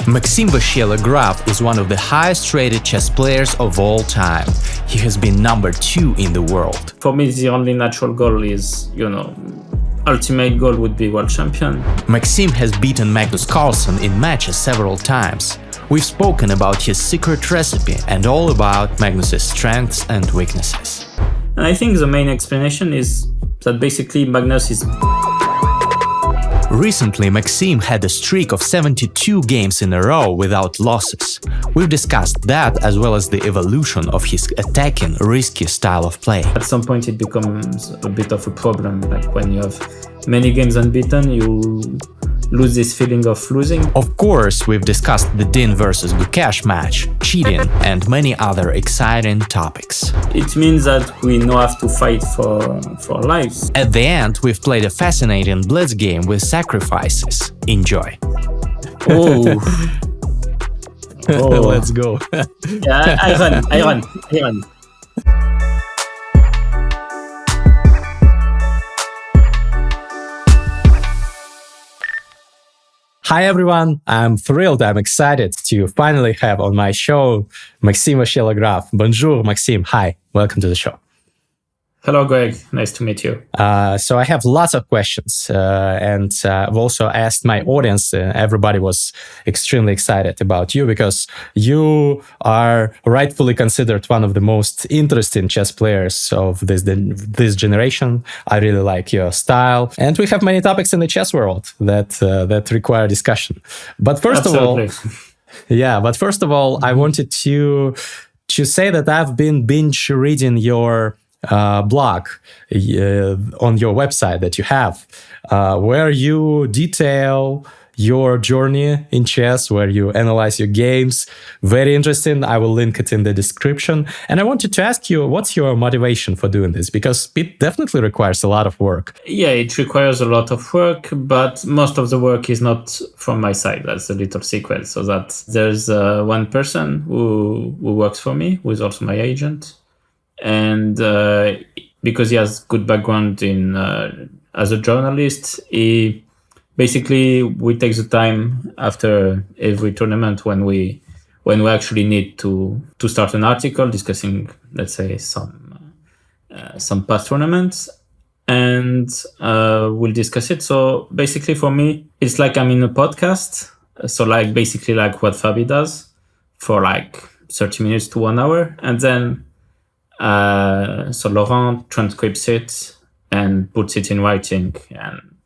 Maxim Vachier-Lagrave is one of the highest-rated chess players of all time. He has been number 2 in the world. For me, the only natural goal is, ultimate goal would be world champion. Maxim has beaten Magnus Carlsen in matches several times. We've spoken about his secret recipe and all about Magnus's strengths and weaknesses. And I think the main explanation is that basically Magnus is... Recently, Maxim had a streak of 72 games in a row without losses. We've discussed that as well as the evolution of his attacking, risky style of play. At some point it becomes a bit of a problem, like when you have many games unbeaten, you lose this feeling of losing. Of course, we've discussed the Dean versus Gukesh match, cheating, and many other exciting topics. It means that we now have to fight for our lives. At the end, we've played a fascinating blitz game with sacrifices. Enjoy. Oh. Let's go. Yeah, I run. Hi everyone, I'm excited to finally have on my show Maxim Vachier-Lagrave. Bonjour Maxim, hi, welcome to the show. Hello Greg, nice to meet you. So I have lots of questions and I've also asked my audience, everybody was extremely excited about you because you are rightfully considered one of the most interesting chess players of this generation. I really like your style and we have many topics in the chess world that require discussion. But first Absolutely. of all, I wanted to say that I've been binge reading your blog on your website that you have, where you detail your journey in chess, where you analyze your games. Very interesting. I will link it in the description. And I wanted to ask you, what's your motivation for doing this? Because it definitely requires a lot of work. Yeah, it requires a lot of work, but most of the work is not from my side. That's a little secret. So that there's one person who works for me, who is also my agent. And because he has good background in as a journalist, we take the time after every tournament when we actually need to start an article discussing, let's say, some past tournaments, and we'll discuss it. So basically, for me, it's like I'm in a podcast. So like basically like what Fabi does for like 30 minutes to 1 hour, and then. So Laurent transcribes it and puts it in writing,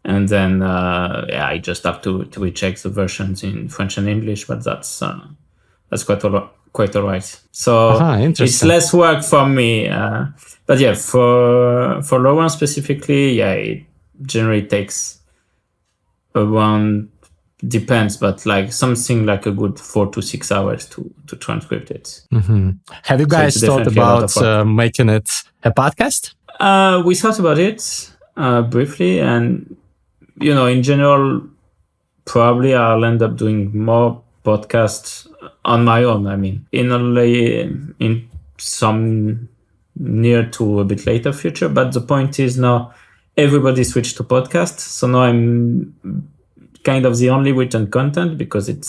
and then I just have to recheck the versions in French and English, but that's quite all right. So it's less work for me, but yeah, for Laurent specifically, it generally takes around. Depends, but like something like a good 4 to 6 hours to transcript it. Mm-hmm. Have you guys thought about making it a podcast? We thought about it briefly, and in general, probably I'll end up doing more podcasts on my own. I mean, in some near to a bit later future. But the point is now everybody switched to podcasts, so now I'm kind of the only written content because it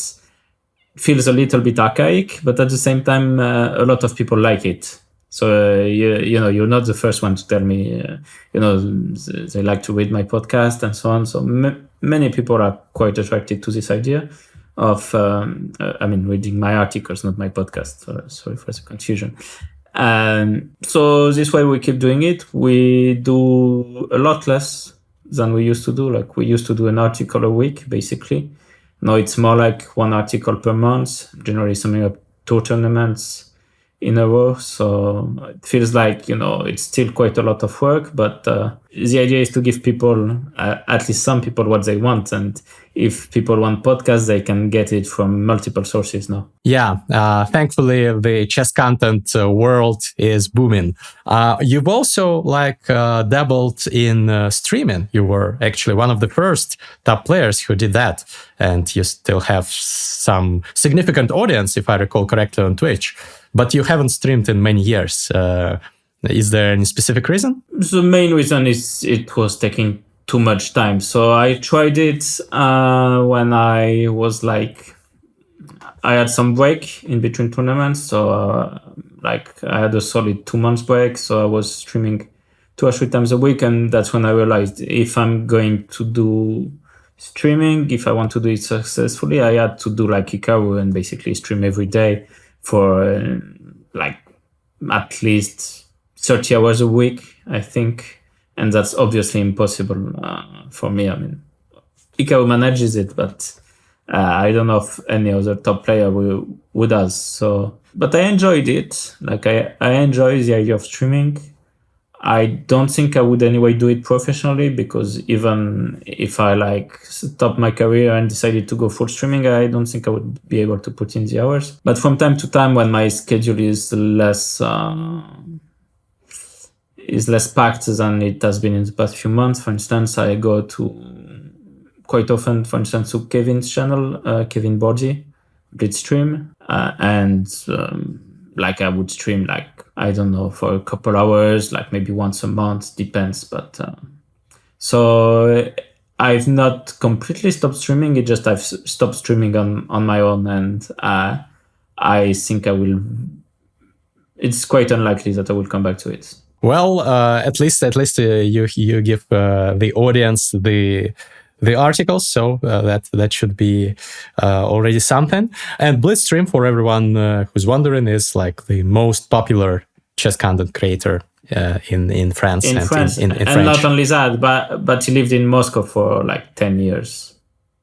feels a little bit archaic, but at the same time, a lot of people like it. So you're not the first one to tell me, they like to read my podcast and so on. So many people are quite attracted to this idea of, reading my articles, not my podcast. Sorry for the confusion. So this way we keep doing it. We do a lot less than we used to do. Like we used to do an article a week, basically. Now it's more like one article per month, generally summing up 2 tournaments in a row. So it feels like, it's still quite a lot of work, but the idea is to give people, at least some people, what they want. And if people want podcasts, they can get it from multiple sources now. Yeah, thankfully the chess content world is booming. You've also dabbled in streaming. You were actually one of the first top players who did that. And you still have some significant audience, if I recall correctly, on Twitch. But you haven't streamed in many years. Is there any specific reason? The main reason is it was taking too much time. So I tried it when I was I had some break in between tournaments, so like I had a solid 2 months break. So I was streaming 2 or 3 times a week, and that's when I realized if I'm going to do streaming, if I want to do it successfully, I had to do like Hikaru and basically stream every day for like at least 30 hours a week, I think, and that's obviously impossible for me. I mean, Hikaru manages it, but I don't know if any other top player would does. So, but I enjoyed it. Like I enjoy the idea of streaming. I don't think I would anyway do it professionally, because even if I like stopped my career and decided to go full streaming, I don't think I would be able to put in the hours. But from time to time, when my schedule is less packed than it has been in the past few months, for instance, I go to quite often, for instance, to Kevin's channel, Kevin Borgi, Blitzstream, and like I would stream like, I don't know, for a couple hours, like maybe once a month, depends. But so I've not completely stopped streaming. It just I've stopped streaming on my own, and I think I will. It's quite unlikely that I will come back to it. Well, at least you give the audience the articles, so that should be already something. And Blitzstream, for everyone who's wondering, is like the most popular chess content creator in France. In France, and not only that, but he lived in Moscow for like 10 years.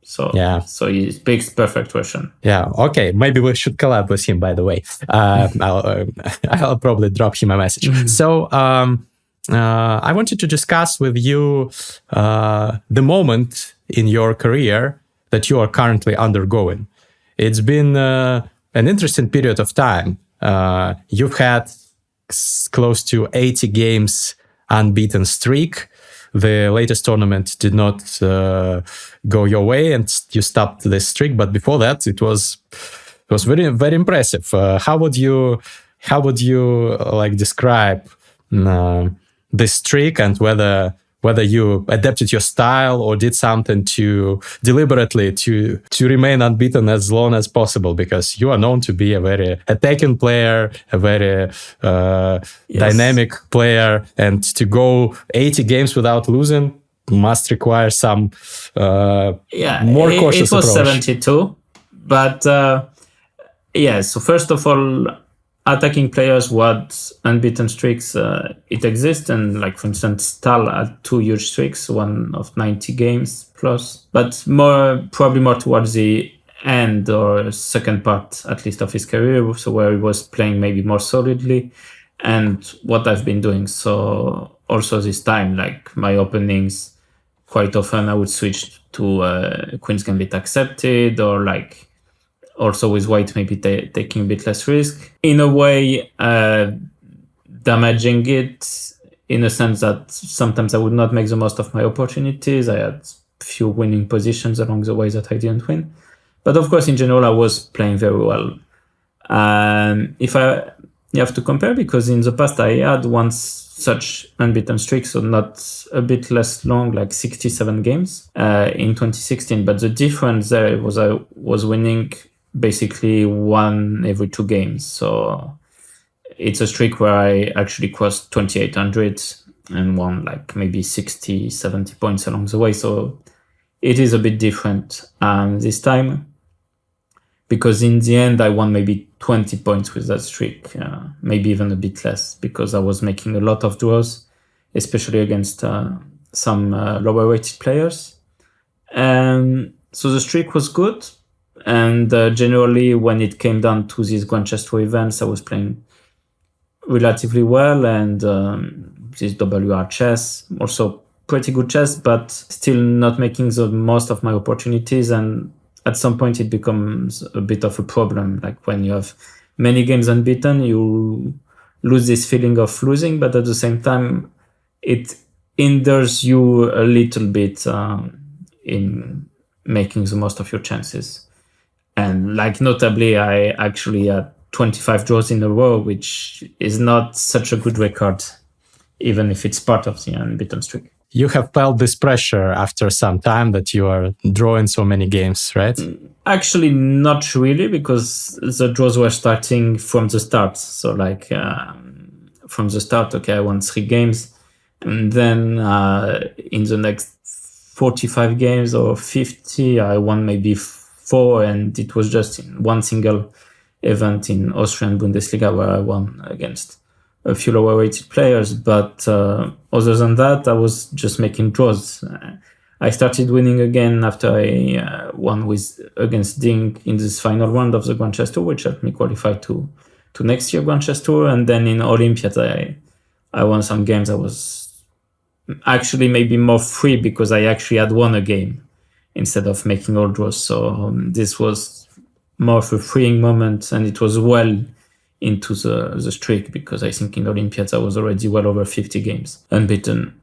So yeah, so he speaks perfect Russian. Yeah, okay. Maybe we should collab with him. By the way, I'll probably drop him a message. Mm-hmm. So I wanted to discuss with you the moment in your career that you are currently undergoing. It's been an interesting period of time. You've had close to 80 games unbeaten streak. The latest tournament did not go your way, and you stopped this streak. But before that, it was very, very impressive. How would you like describe this streak, and whether you adapted your style or did something to deliberately to remain unbeaten as long as possible, because you are known to be a very attacking player, a very dynamic player, and to go 80 games without losing must require some more cautious approach. It was 72, but so first of all, attacking players who had unbeaten streaks, it exists, and like for instance, Stahl had 2 huge streaks, one of 90 games plus, but probably more towards the end or second part, at least, of his career, so where he was playing maybe more solidly, and what I've been doing. So also this time, like my openings, quite often I would switch to Queen's Gambit Accepted, or like also with white maybe taking a bit less risk. In a way, damaging it in a sense that sometimes I would not make the most of my opportunities. I had few winning positions along the way that I didn't win. But of course, in general, I was playing very well. If you have to compare, because in the past I had once such unbeaten streak, so not a bit less long, like 67 games in 2016. But the difference there was I was winning basically 1 every 2 games. So it's a streak where I actually crossed 2,800 and won like maybe 60, 70 points along the way. So it is a bit different this time, because in the end I won maybe 20 points with that streak, maybe even a bit less, because I was making a lot of draws, especially against some lower rated players. So the streak was good. And generally, when it came down to these Grand Chess Tour events, I was playing relatively well, and this WR chess, also pretty good chess, but still not making the most of my opportunities. And at some point, it becomes a bit of a problem. Like when you have many games unbeaten, you lose this feeling of losing, but at the same time, it hinders you a little bit in making the most of your chances. And like notably, I actually had 25 draws in a row, which is not such a good record, even if it's part of the unbeaten streak. you have felt this pressure after some time that you are drawing so many games, right? Actually, not really, because the draws were starting from the start. So like from the start, okay, I won 3 games. And then in the next 45 games or 50, I won maybe 4. And it was just in one single event in Austrian Bundesliga where I won against a few lower rated players. But other than that, I was just making draws. I started winning again after I won against Ding in this final round of the Grand Chess Tour, which helped me qualify to next year Grand Chess Tour. And then in Olympiad, I won some games. I was actually maybe more free because I actually had won a game instead of making all draws. So this was more of a freeing moment, and it was well into the streak, because I think in Olympiads I was already well over 50 games unbeaten.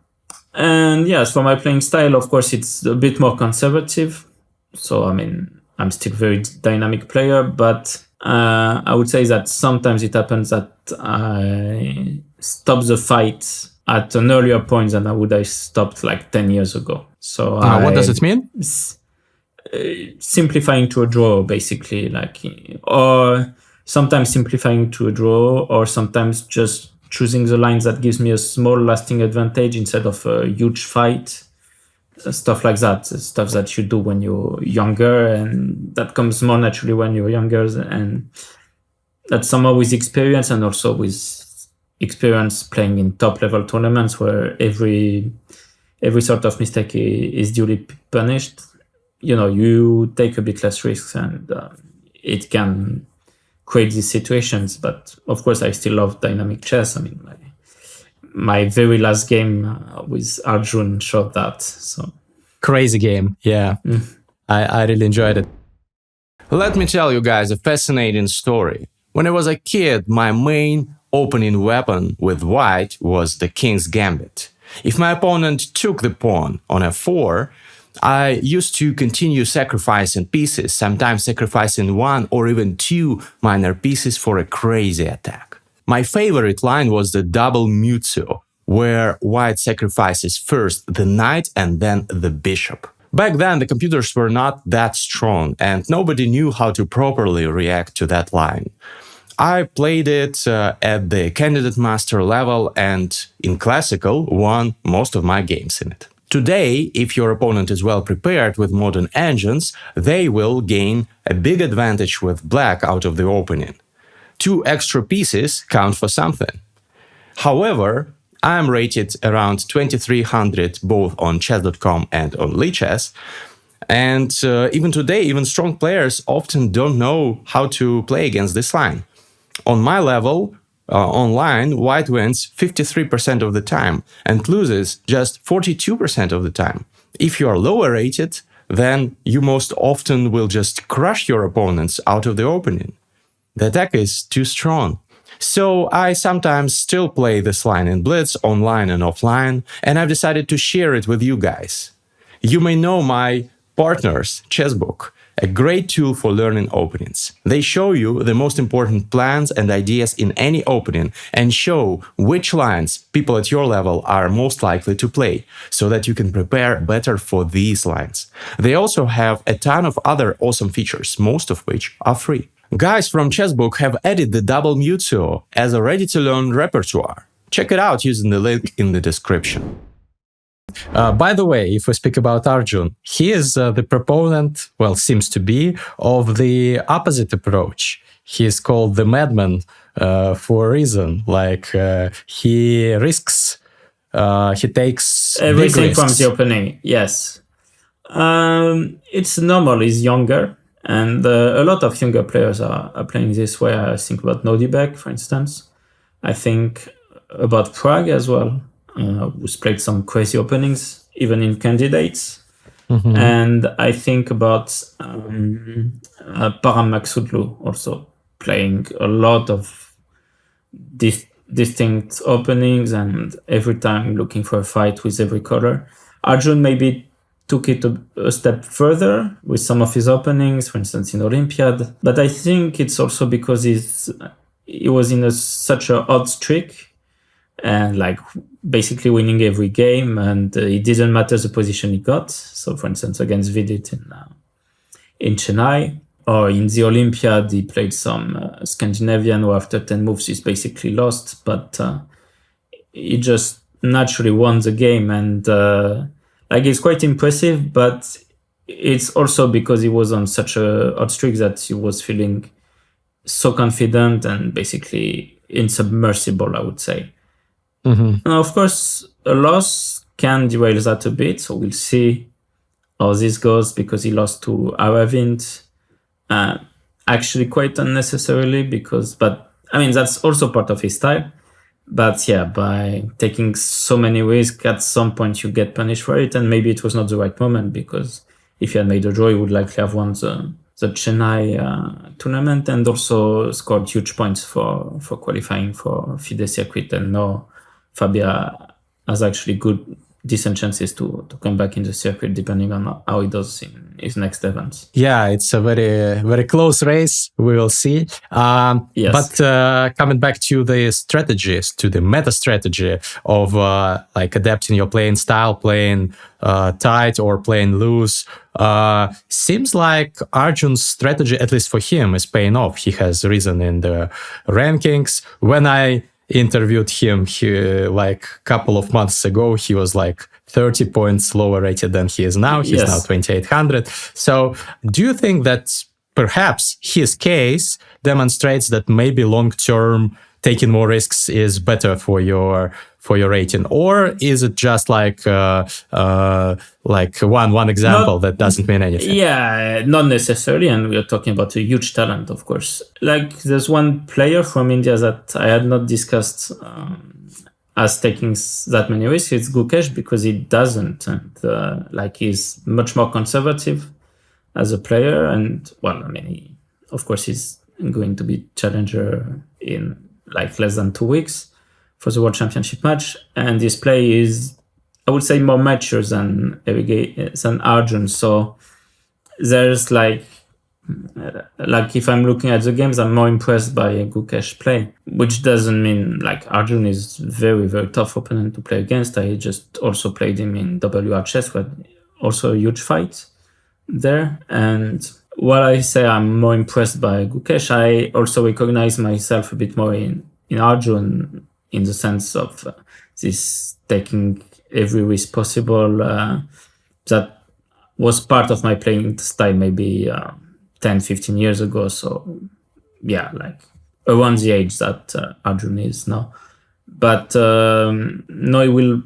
And yes, for my playing style, of course, it's a bit more conservative. So, I mean, I'm still a very dynamic player, but I would say that sometimes it happens that I stop the fight at an earlier point than I would have stopped like 10 years ago. So what does it mean? Simplifying to a draw, basically, or sometimes simplifying to a draw, or sometimes just choosing the lines that gives me a small lasting advantage instead of a huge fight. Stuff like that, stuff that you do when you're younger, and that comes more naturally when you're younger, and that's somehow with experience, and also with experience playing in top level tournaments where every sort of mistake is duly punished. You take a bit less risks, and it can create these situations. But of course, I still love dynamic chess. I mean, my very last game with Arjun showed that. So crazy game, yeah. I really enjoyed it. Let me tell you guys a fascinating story. When I was a kid, my main opening weapon with white was the King's Gambit. If my opponent took the pawn on f4, I used to continue sacrificing pieces, sometimes sacrificing 1 or even 2 minor pieces for a crazy attack. My favorite line was the double Muzio, where white sacrifices first the knight and then the bishop. Back then, the computers were not that strong, and nobody knew how to properly react to that line. I played it at the candidate master level, and in classical won most of my games in it. Today, if your opponent is well prepared with modern engines, they will gain a big advantage with black out of the opening. 2 extra pieces count for something. However, I'm rated around 2300 both on chess.com and on Lichess, and even today, even strong players often don't know how to play against this line. On my level, online, white wins 53% of the time and loses just 42% of the time. If you are lower rated, then you most often will just crush your opponents out of the opening. The attack is too strong. So I sometimes still play this line in Blitz, online and offline, and I've decided to share it with you guys. You may know my partners, Chessbook, a great tool for learning openings. They show you the most important plans and ideas in any opening and show which lines people at your level are most likely to play, so that you can prepare better for these lines. They also have a ton of other awesome features, most of which are free. Guys from Chessbook have added the double Muzio as a ready-to-learn repertoire. Check it out using the link in the description. By the way, if we speak about Arjun, he is the proponent, well, seems to be, of the opposite approach. He is called the madman for a reason. He risks, he takes everything from the opening. Yes, it's normal. He's younger, and a lot of younger players are playing this way. I think about Nodibek, for instance. I think about Prague as well. Who's played some crazy openings, even in candidates. Mm-hmm. And I think about Param Maksudlu also playing a lot of distinct openings, and every time looking for a fight with every color. Arjun maybe took it a step further with some of his openings, for instance in Olympiad. But I think it's also because he was in such an odd streak and like basically winning every game, and it didn't matter the position he got. So for instance, against Vidit in Chennai, or in the Olympiad, he played some Scandinavian who after 10 moves is basically lost, but he just naturally won the game. And like it's quite impressive, but it's also because he was on such a hot streak that he was feeling so confident and basically insubmersible, I would say. And of course, a loss can derail that a bit. So we'll see how this goes, because he lost to Aravind, actually quite unnecessarily, but I mean, that's also part of his style. But yeah, by taking so many risks, at some point you get punished for it. And maybe it was not the right moment, because if he had made a draw, he would likely have won the Chennai tournament and also scored huge points for qualifying for FIDE circuit. And now Fabia has actually decent chances to come back in the circuit, depending on how he does in his next events. Yeah, it's a very, very close race. We will see. Yes. But coming back to the strategies, to the meta strategy of like adapting your playing style, playing tight or playing loose, seems like Arjun's strategy, at least for him, is paying off. He has risen in the rankings. When I interviewed him like a couple of months ago, he was like 30 points lower rated than he is now. He's now 2,800. So do you think that perhaps his case demonstrates that maybe long-term taking more risks is better for your rating, or is it just like one example that doesn't mean anything? Yeah, not necessarily, and we are talking about a huge talent, of course. Like there's one player from India that I had not discussed as taking that many risks. It's Gukesh, because he doesn't, and like he's much more conservative as a player. And well, I mean, of course, he's going to be challenger in like less than 2 weeks for the World Championship match, and his play is, I would say, more mature than Arjun. So there's like if I'm looking at the games, I'm more impressed by Gukesh play, which doesn't mean like Arjun is very, very tough opponent to play against. I just also played him in WRChess, where also a huge fight there. And while I say I'm more impressed by Gukesh, I also recognize myself a bit more in Arjun, in the sense of this taking every risk possible. That was part of my playing style maybe 10, 15 years ago. So yeah, like around the age that Arjun is now. But no, he will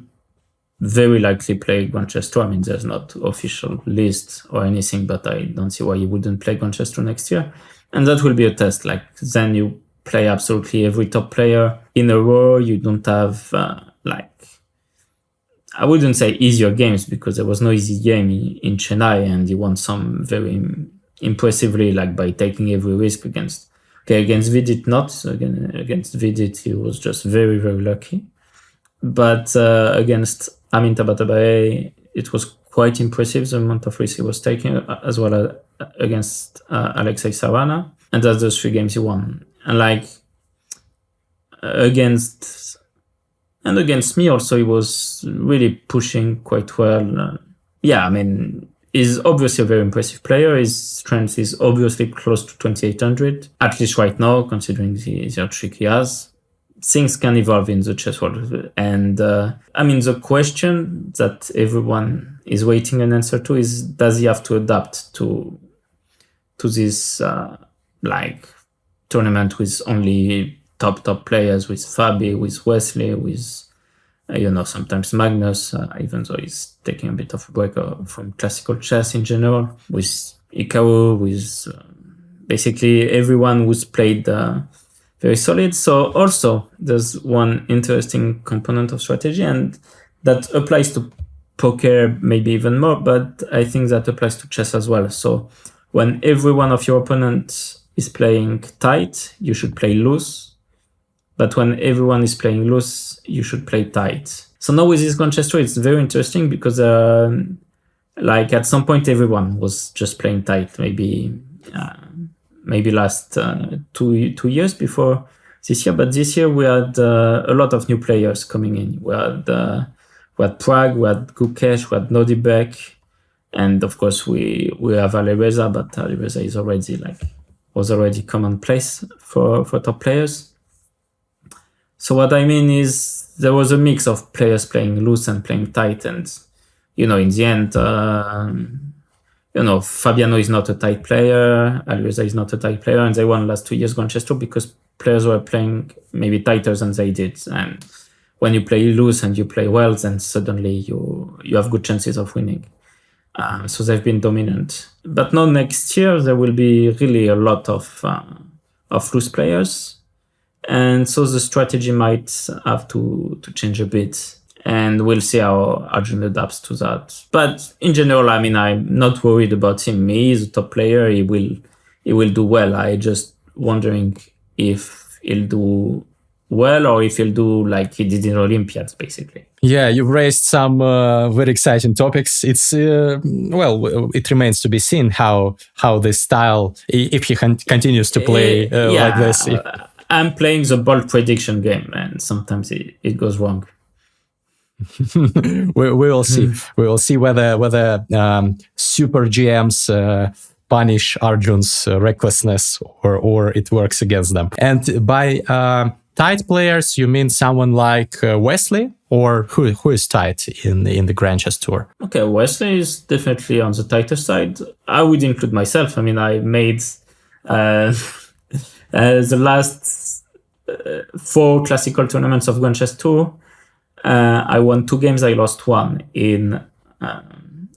very likely play Grand Chess Tour. I mean, there's not official list or anything, but I don't see why he wouldn't play Grand Chess Tour next year. And that will be a test. Like then you play absolutely every top player in a row. You don't have I wouldn't say easier games, because there was no easy game in Chennai, and he won some very impressively, like by taking every risk against Vidit. Not against Vidit, he was just very, very lucky. But against Amin Tabatabaei, it was quite impressive, the amount of risk he was taking, as well as against Alexei Savana. And that's those 3 games he won. And like against me also, he was really pushing quite well. I mean, he's obviously a very impressive player. His strength is obviously close to 2,800, at least right now, considering the trick he has. Things can evolve in the chess world. And I mean, the question that everyone is waiting an answer to is, does he have to adapt to this tournament with only top players, with Fabi, with Wesley, with sometimes Magnus, even though he's taking a bit of a break from classical chess in general, with Hikaru, with basically everyone who's played very solid. So also there's one interesting component of strategy, and that applies to poker maybe even more, but I think that applies to chess as well. So when every one of your opponents is playing tight, you should play loose. But when everyone is playing loose, you should play tight. So now with this Grand Chess Tour, it's very interesting, because at some point everyone was just playing tight. Maybe last 2 years before this year. But this year we had a lot of new players coming in. We had Prague, we had Gukesh, we had Nodibek, and of course we have Alireza, but Alireza is already commonplace for top players. So what I mean is there was a mix of players playing loose and playing tight, and in the end, Fabiano is not a tight player, Alireza is not a tight player, and they won last 2 years Grandchess Tour because players were playing maybe tighter than they did. And when you play loose and you play well, then suddenly you have good chances of winning. So they've been dominant. But now next year there will be really a lot of loose players, and so the strategy might have to change a bit. And we'll see how Arjun adapts to that. But in general, I mean, I'm not worried about him. He is a top player. He will do well. I just wondering if he'll do well or if he'll do like he did in Olympiads, basically. Yeah, you've raised some very exciting topics. It's it remains to be seen how this style, if he continues to play like this. I'm playing the bold prediction game, and sometimes it goes wrong. we will see. We will see whether super GMs punish Arjun's recklessness or it works against them. And by tight players, you mean someone like Wesley, or who is tight in the Grandchess Tour? Okay, Wesley is definitely on the tighter side. I would include myself. I mean, I made the last 4 classical tournaments of Grandchess Tour. I won 2 games, I lost 1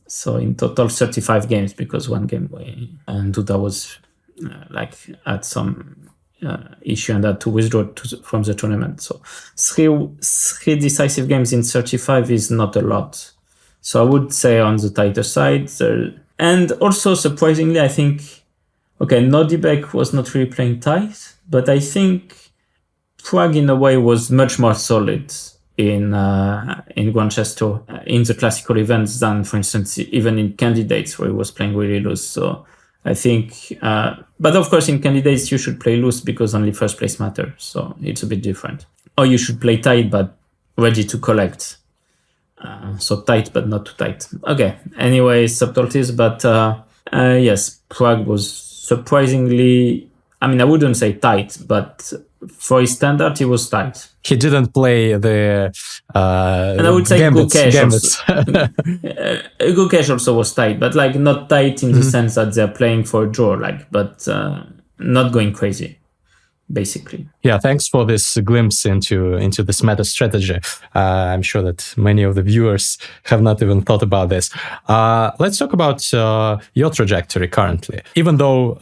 so in total 35 games, because 1 game Duda was had some issue and had to withdraw from the tournament. So 3 decisive games in 35 is not a lot. So I would say on the tighter side. And also surprisingly, I think, Nodibek was not really playing tight, but I think Prague in a way was much more solid in Grandchess Tour in the classical events than, for instance, even in candidates where he was playing really loose. So I think, but of course in candidates you should play loose because only first place matters. So it's a bit different. Or you should play tight but ready to collect. So tight but not too tight. Okay. Anyway, subtleties, but yes, Prague was surprisingly. I mean, I wouldn't say tight, but for his standard, he was tight. He didn't play the and I would say gambits. Gukesh also was tight, but not tight in the sense that they're playing for a draw, but not going crazy, basically. Yeah, thanks for this glimpse into this meta strategy. I'm sure that many of the viewers have not even thought about this. Let's talk about your trajectory currently. Even though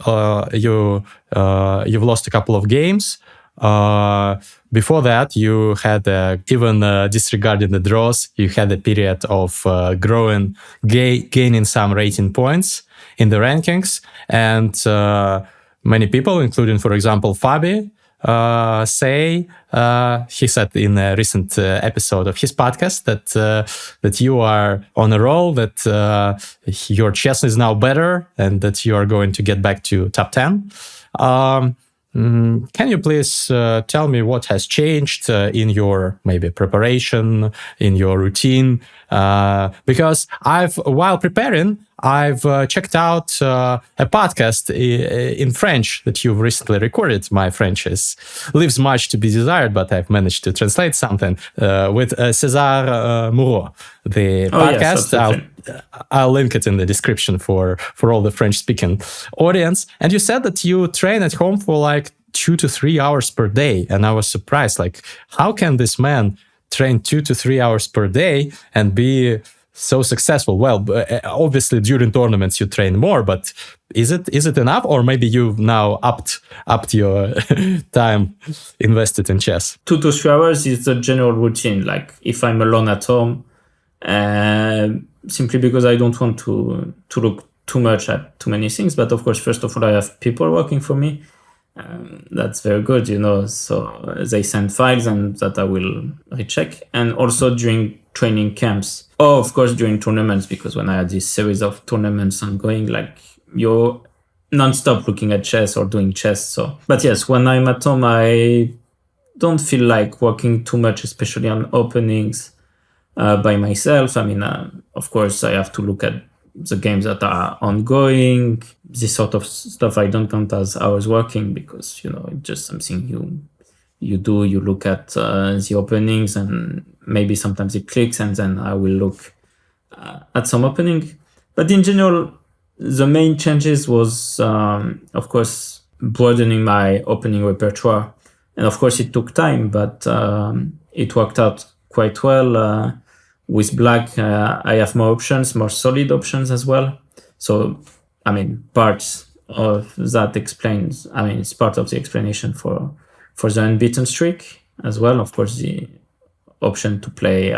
you've lost a couple of games, before that you had even disregarding the draws, you had a period of gaining some rating points in the rankings, and many people, including, for example, Fabi, say he said in a recent episode of his podcast that you are on a roll, that your chess is now better, and that you are going to get back to top 10. Can you please tell me what has changed in your maybe preparation, in your routine? Because while preparing, I've checked out a podcast in French that you've recently recorded. My French leaves much to be desired, but I've managed to translate something with César Moreau. The podcast, yes, I'll link it in the description for all the French-speaking audience. And you said that you train at home for 2 to 3 hours per day. And I was surprised, how can this man train 2 to 3 hours per day and be so successful? Well, obviously during tournaments you train more, but is it enough, or maybe you've now upped your time invested in chess? 2 to 3 hours is the general routine. If I'm alone at home, simply because I don't want to look too much at too many things. But of course, first of all, I have people working for me. That's very good, so they send files and that I will recheck. And also during training camps, or of course during tournaments, because when I had this series of tournaments ongoing, you're non-stop looking at chess or doing chess. So, but yes, when I'm at home, I don't feel like working too much, especially on openings by myself. I mean, of course, I have to look at the games that are ongoing. This sort of stuff I don't count as hours working because, it's just something you do. You look at the openings and maybe sometimes it clicks and then I will look at some opening. But in general, the main changes was, of course, broadening my opening repertoire. And of course, it took time, but it worked out quite well. With Black, I have more options, more solid options as well. So, parts of that explains, it's part of the explanation for the unbeaten streak as well. Of course, the option to play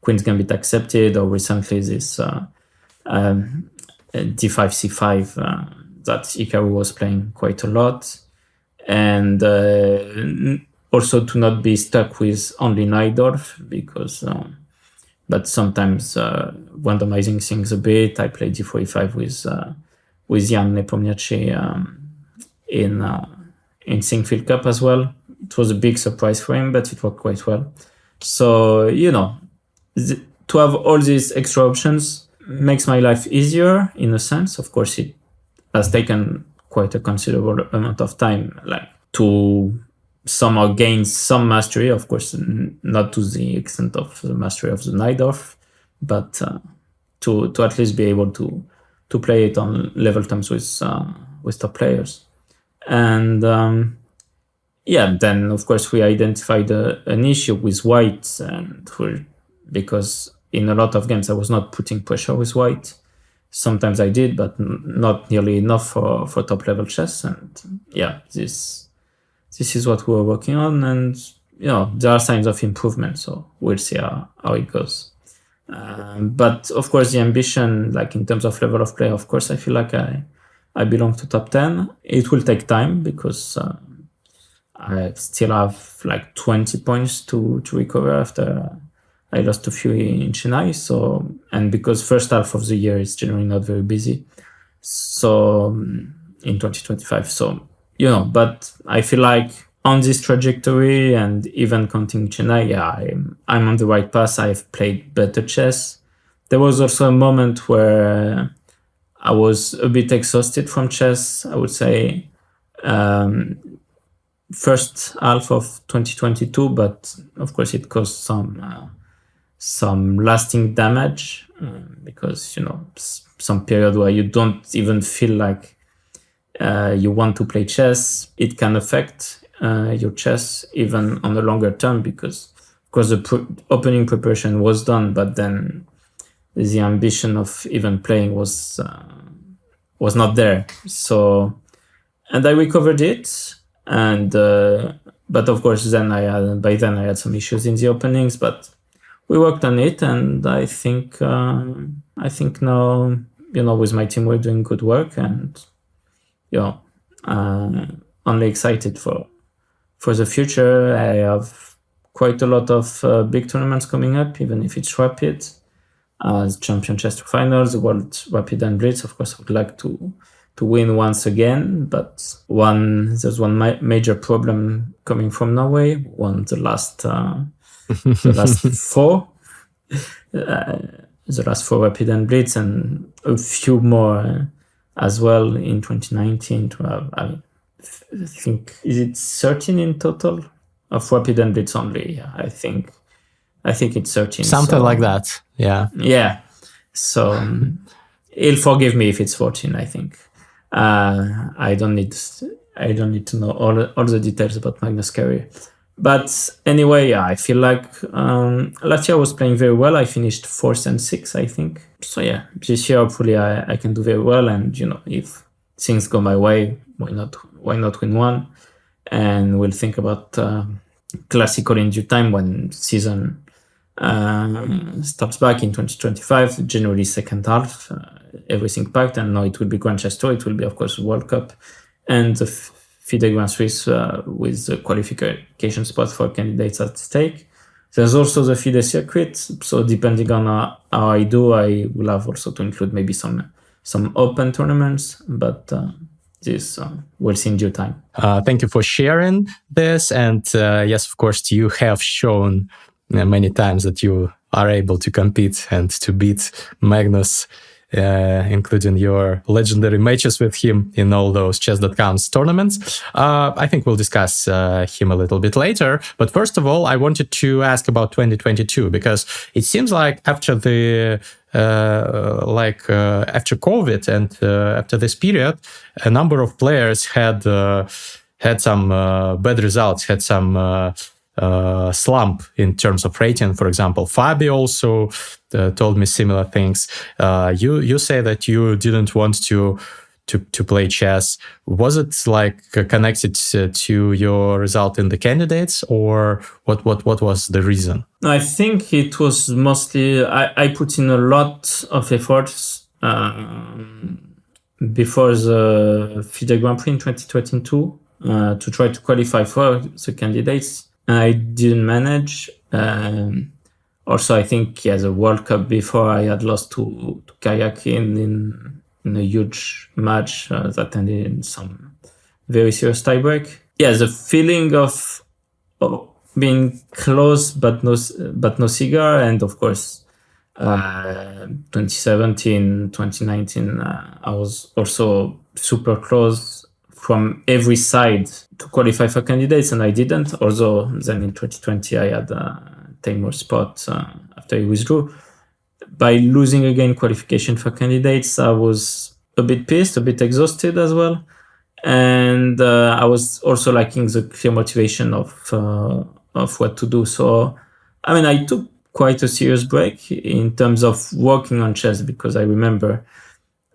Queen's Gambit accepted, or recently this d5 c5 that Hikaru was playing quite a lot, and also to not be stuck with only Najdorf because but sometimes randomizing things a bit. I played d4 e5 with Jan Nepomniachtchi in Sinquefield Cup as well. It was a big surprise for him, but it worked quite well. So to have all these extra options makes my life easier in a sense. Of course, it has taken quite a considerable amount of time, like to somehow gain some mastery. Of course, not to the extent of the mastery of the Najdorf, but to at least be able to play it on level terms with top players. And then of course we identified an issue with White, and because in a lot of games I was not putting pressure with White. Sometimes I did, but not nearly enough for top level chess. And this is what we were working on, and there are signs of improvement. So we'll see how it goes. But of course, the ambition, like in terms of level of play, of course, I feel like I belong to top 10. It will take time because I still have like 20 points to recover after I lost a few in Chennai. So, and because first half of the year is generally not very busy. So in 2025. So, but I feel like on this trajectory, and even counting Chennai, I'm on the right path. I've played better chess. There was also a moment where I was a bit exhausted from chess, I would say. First half of 2022, but of course it caused some lasting damage because, some period where you don't even feel like you want to play chess, it can affect your chess even on a longer term because the opening preparation was done, but then the ambition of even playing was not there. So, and I recovered it, and but of course by then I had some issues in the openings, but we worked on it, and I think now with my team we're doing good work, and only excited for the future. I have quite a lot of big tournaments coming up, even if it's Rapid, Champion Chess Tour Finals, the World Rapid and Blitz. Of course, I would like to win once again, but there's one major problem coming from Norway. Won the last four. The last four Rapid and Blitz, and a few more as well in 2019 to have, I think, is it 13 in total of Rapid and Blitz only? Yeah, I think it's 13. Something like that. Yeah. Yeah. So he'll forgive me if it's 14, I think. I don't need to know all the details about Magnus Carey. But anyway, I feel like last year I was playing very well. I finished 4th and 6th, I think. So this year hopefully I can do very well. And if things go my way, why not win one? And we'll think about Classical in due time when season starts back in 2025. Generally second half, everything packed. And now it will be Grand Chess Tour. It will be of course World Cup and the FIDE Grand Swiss with the qualification spot for candidates at stake. There's also the FIDE circuit. So depending on how I do, I will have also to include maybe some open tournaments. But this we'll see in due time. Thank you for sharing this. And yes, of course, you have shown many times that you are able to compete and to beat Magnus, including your legendary matches with him in all those chess.com's tournaments. I think we'll discuss him a little bit later. But first of all, I wanted to ask about 2022, because it seems like after the after COVID and after this period, a number of players had some bad results, had some slump in terms of rating. For example, Fabi also told me similar things. You say that you didn't want to play chess. Was it connected to your result in the candidates, or what was the reason? I think it was mostly I put in a lot of efforts before the FIDE Grand Prix in 2022 to try to qualify for the candidates. I didn't manage. Also, I think the World Cup before, I had lost to Karyakin in a huge match that ended in some very serious tiebreak. Yeah, the feeling of being close but no cigar, and of course, 2017, 2019, I was also super close from every side to qualify for candidates, and I didn't. Although then in 2020 I had 10 more spots after he withdrew. By losing again qualification for candidates, I was a bit pissed, a bit exhausted as well, and I was also lacking the clear motivation of what to do. So, I mean, I took quite a serious break in terms of working on chess, because I remember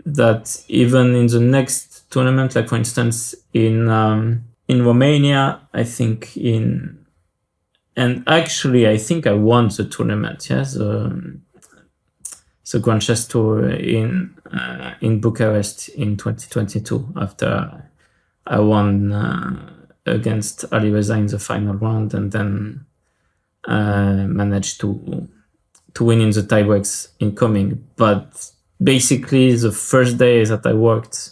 that even in the next tournament, like for instance in Romania, I think I think I won the tournament. Yes, the Grand Chess Tour in Bucharest in 2022 after I won against Alireza in the final round, and then managed to win in the tiebreaks incoming. But basically, the first day that I worked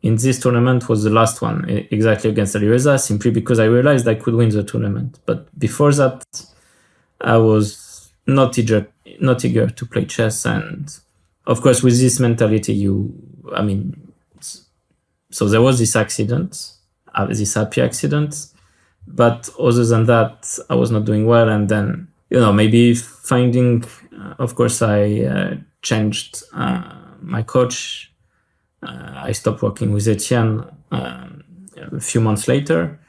in this tournament was the last one, exactly against Alireza, simply because I realized I could win the tournament. But before that, I was not eager to play chess. And of course, with this mentality, so there was this accident, this happy accident. But other than that, I was not doing well. And then, maybe finding, of course, I changed my coach. I stopped working with Etienne a few months later,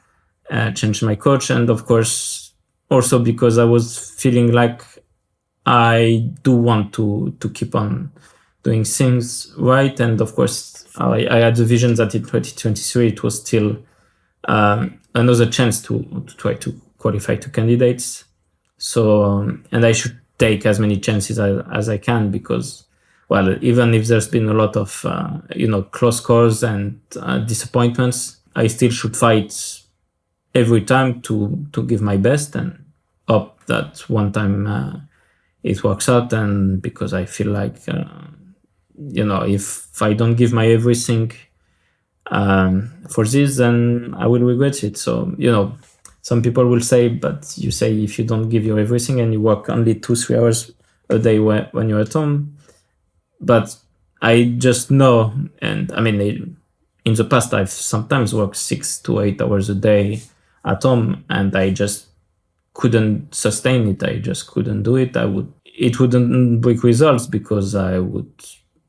changed my coach. And of course, also because I was feeling like I do want to keep on doing things right. And of course, I had the vision that in 2023, it was still another chance to try to qualify to candidates. So, and I should take as many chances as I can, because, well, even if there's been a lot of, close scores and disappointments, I still should fight every time to give my best and hope that one time it works out. And because I feel like, if I don't give my everything for this, then I will regret it. So, some people will say, but you say if you don't give your everything and you work only 2-3 hours a day when you're at home. But I just know, and I mean, in the past, I've sometimes worked 6 to 8 hours a day at home, and I just couldn't sustain it. I just couldn't do it. It wouldn't bring results because I would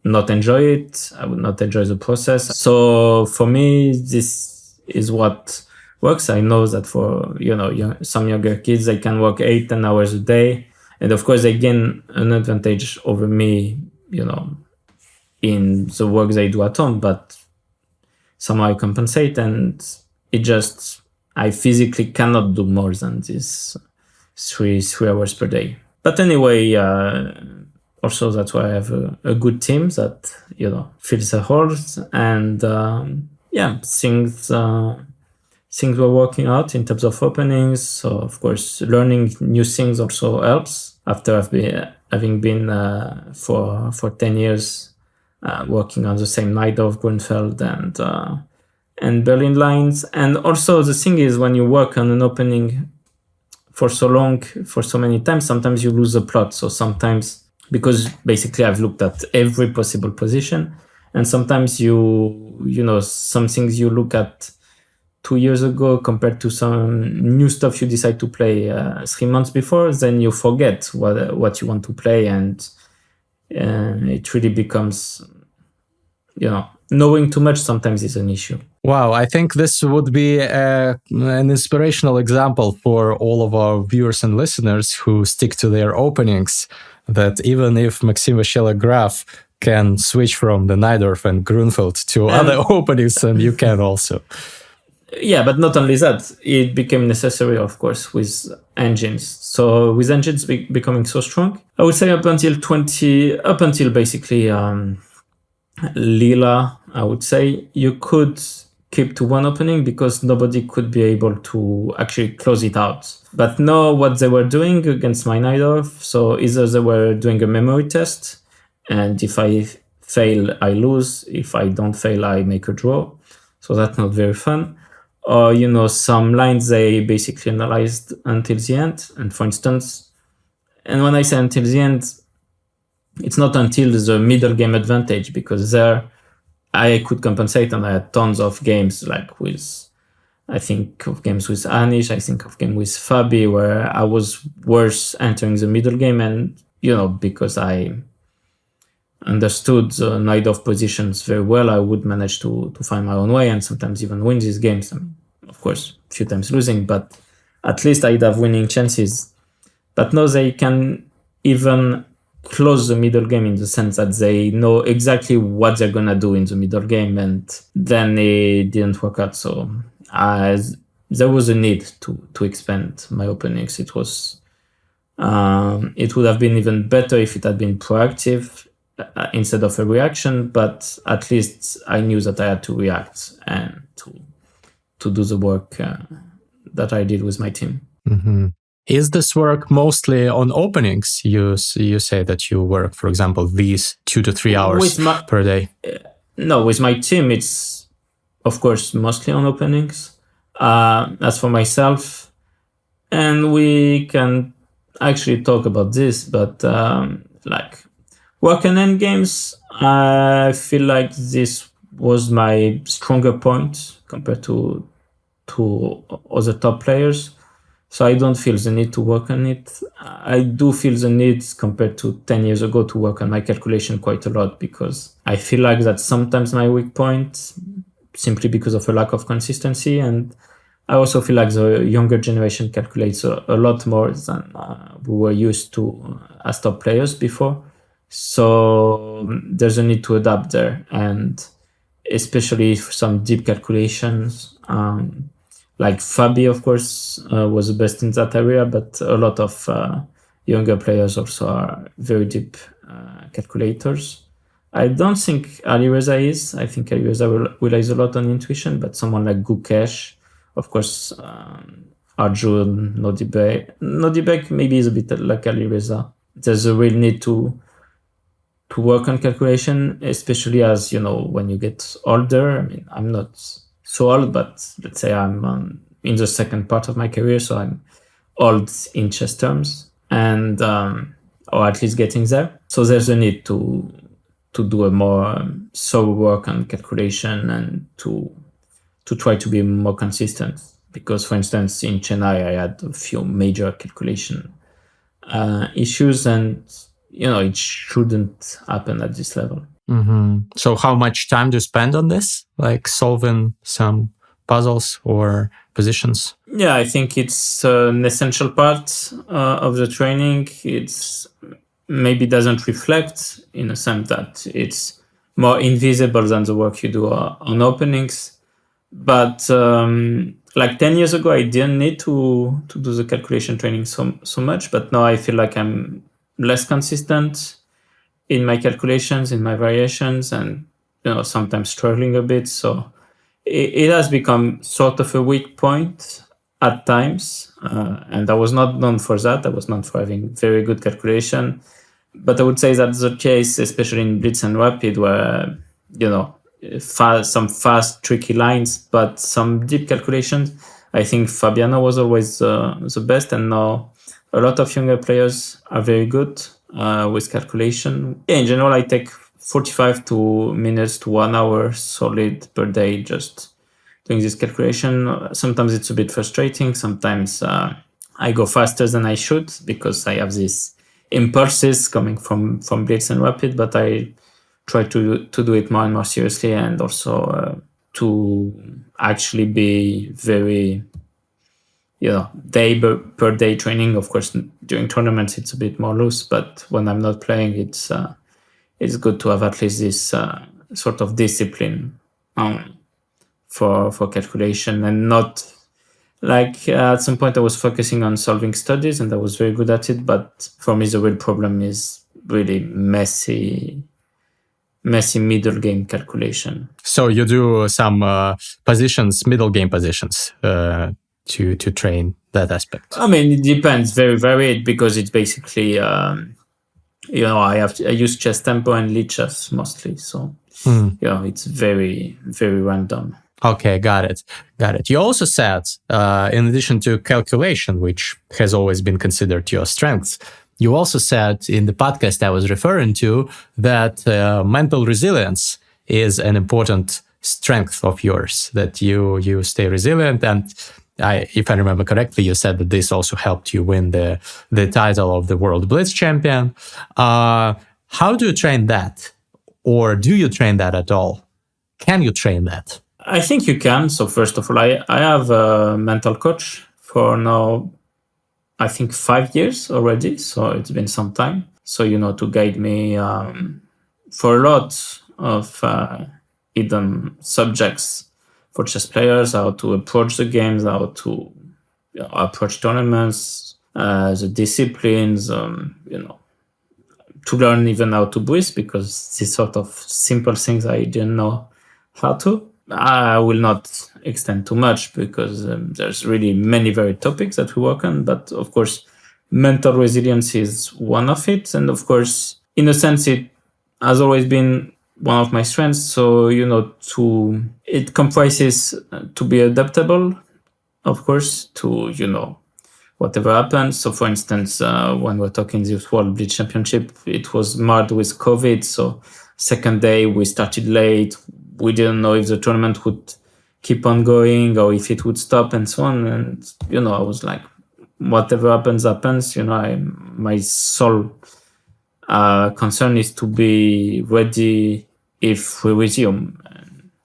not enjoy it. I would not enjoy the process. So for me, this is what works. I know that for, some younger kids, they can work 8-10 hours a day. And of course, they gain an advantage over me, in the work they do at home, but somehow I compensate, and I physically cannot do more than this 3 hours per day. But anyway, also that's why I have a good team that, fills the holes, and things were working out in terms of openings. So of course, learning new things also helps. After having been for 10 years working on the same Najdorf, Grunfeld, and Berlin lines. And also the thing is, when you work on an opening for so long, for so many times, sometimes you lose the plot. So sometimes, because basically I've looked at every possible position, and sometimes some things you look at 2 years ago compared to some new stuff you decide to play 3 months before, then you forget what you want to play, and it really becomes, knowing too much sometimes is an issue. Wow, I think this would be an inspirational example for all of our viewers and listeners who stick to their openings, that even if Maxim Vachier-Lagrave can switch from the Najdorf and Grunfeld to other openings, and you can also. Yeah, but not only that, it became necessary, of course, with engines. So with engines becoming so strong, I would say up until basically Lila, I would say you could keep to one opening because nobody could be able to actually close it out. But now what they were doing against my Najdorf, so either they were doing a memory test, and if I fail, I lose. If I don't fail, I make a draw. So that's not very fun. Or, some lines they basically analyzed until the end. And for instance, and when I say until the end, it's not until the middle game advantage, because there I could compensate, and I had tons of games I think of games with Anish, I think of game with Fabi, where I was worse entering the middle game, and, because I understood the Najdorf positions very well, I would manage to find my own way and sometimes even win these games. Of course, a few times losing, but at least I'd have winning chances. But now they can even close the middle game in the sense that they know exactly what they're going to do in the middle game, and then it didn't work out. So there was a need to expand my openings. It would have been even better if it had been proactive instead of a reaction, but at least I knew that I had to react and to do the work that I did with my team. Mm-hmm. Is this work mostly on openings? You say that you work, for example, these 2 to 3 hours per day. No, with my team, it's of course mostly on openings. As for myself, and we can actually talk about this, but work and end games, I feel like this was my stronger point compared to other top players. So I don't feel the need to work on it. I do feel the need compared to 10 years ago to work on my calculation quite a lot, because I feel like that's sometimes my weak point, simply because of a lack of consistency. And I also feel like the younger generation calculates a lot more than we were used to as top players before. So there's a need to adapt there, and especially for some deep calculations. Like Fabi, of course, was the best in that area, but a lot of younger players also are very deep calculators. I don't think Alireza is. I think Alireza relies a lot on intuition, but someone like Gukesh, of course, Arjun, Nodibek maybe is a bit like Alireza. There's a real need to work on calculation, especially as, when you get older. I mean, I'm not so old, but let's say I'm in the second part of my career, so I'm old in chess terms, and or at least getting there. So there's a need to do a more sober work on calculation, and to try to be more consistent. Because, for instance, in Chennai, I had a few major calculation issues, and it shouldn't happen at this level. Mm-hmm. So how much time do you spend on this, like solving some puzzles or positions? Yeah, I think it's an essential part of the training. It's maybe doesn't reflect, in a sense that it's more invisible than the work you do on openings. But like 10 years ago, I didn't need to do the calculation training so much. But now I feel like I'm less consistent in my calculations, in my variations, and sometimes struggling a bit. So it has become sort of a weak point at times, and I was not known for that. I was known for having very good calculation, But I would say that's the case, especially in Blitz and Rapid, where, some fast, tricky lines, but some deep calculations. I think Fabiano was always the best, and now a lot of younger players are very good with calculation. Yeah, in general, I take 45 minutes to 1 hour solid per day just doing this calculation. Sometimes it's a bit frustrating. Sometimes I go faster than I should because I have these impulses coming from Blitz and Rapid, but I try to do it more and more seriously, and also to actually be very, day per day training. Of course, during tournaments it's a bit more loose, but when I'm not playing, it's good to have at least this sort of discipline for calculation, and not like at some point I was focusing on solving studies and I was very good at it, but for me the real problem is really messy middle game calculation. So you do some middle game positions to train that aspect. I mean, it depends, very varied, because it's basically I use chess tempo and lead chess mostly, so it's very, very random. Okay, got it. You also said, in addition to calculation, which has always been considered your strength, you also said in the podcast I was referring to that mental resilience is an important strength of yours, that you stay resilient. And if I remember correctly, you said that this also helped you win the title of the World Blitz champion. How do you train that? Or do you train that at all? Can you train that? I think you can. So first of all, I have a mental coach for now, I think 5 years already. So it's been some time. So, to guide me for a lot of hidden subjects for chess players, how to approach the games, how to approach tournaments, the disciplines, to learn even how to breathe, because these sort of simple things I didn't know how to. I will not extend too much because there's really many varied topics that we work on. But of course, mental resilience is one of it. And of course, in a sense, it has always been one of my strengths. So, it comprises to be adaptable, of course, to, whatever happens. So for instance, when we're talking this World Blitz Championship, it was marred with COVID. So second day, we started late. We didn't know if the tournament would keep on going or if it would stop and so on. And, I was like, whatever happens. My sole concern is to be ready if we resume.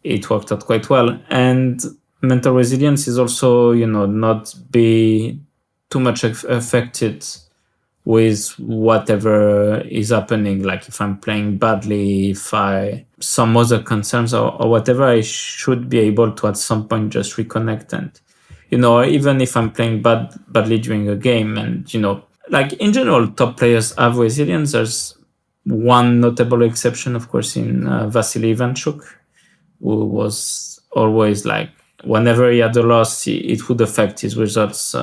It worked out quite well. And mental resilience is also, not be too much affected with whatever is happening. Like if I'm playing badly, some other concerns or whatever, I should be able to at some point just reconnect. And, even if I'm playing badly during a game, and, like in general, top players have resilience. There's one notable exception, of course, in Vasily Ivanchuk, who was always like, whenever he had a loss, it would affect his results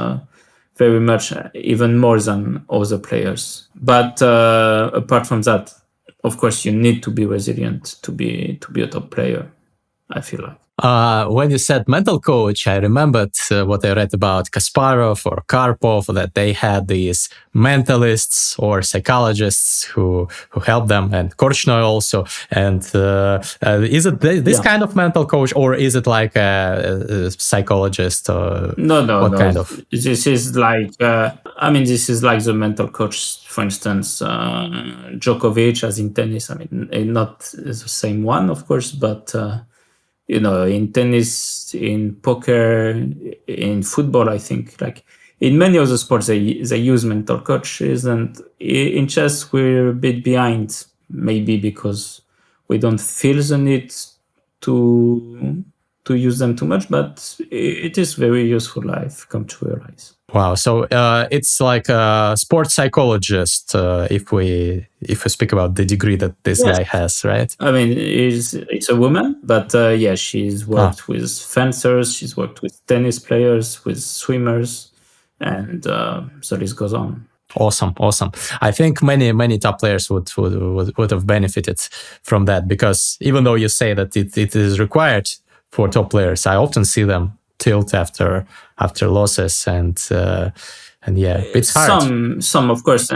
very much, even more than other players. But apart from that, of course, you need to be resilient to be a top player, I feel like. When you said mental coach, I remembered what I read about Kasparov or Karpov, that they had these mentalists or psychologists who help them, and Korchnoi also. And is it this kind of mental coach, or is it like a psychologist? No. Kind of? This is like, this is like the mental coach, for instance, Djokovic, as in tennis. Not the same one, of course, but... in tennis, in poker, in football, I think, like in many other sports, they use mental coaches. And in chess, we're a bit behind, maybe because we don't feel the need to use them too much, but it is very useful, I've come to realize. Wow. So it's like a sports psychologist, if we speak about the degree that this guy has, right? It's a woman, but she's worked with fencers, she's worked with tennis players, with swimmers, and the list goes on. Awesome. I think many top players would have benefited from that, because even though you say that it is required for top players, I often see them tilt after losses, and yeah, it's hard. Some of course,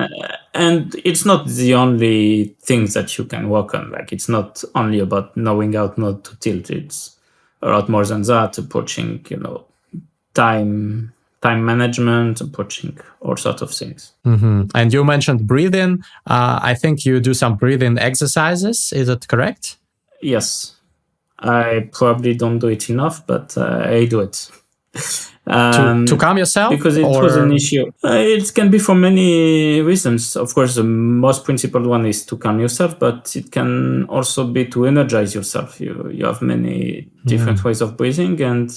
and it's not the only things that you can work on. Like, it's not only about knowing how not to tilt. It's a lot more than that. Approaching, time management, approaching all sorts of things. Mm-hmm. And you mentioned breathing. I think you do some breathing exercises. Is it correct? Yes, I probably don't do it enough, but I do it. To calm yourself? Because it was an issue. It can be for many reasons. Of course, the most principal one is to calm yourself, but it can also be to energize yourself. You have many different ways of breathing, and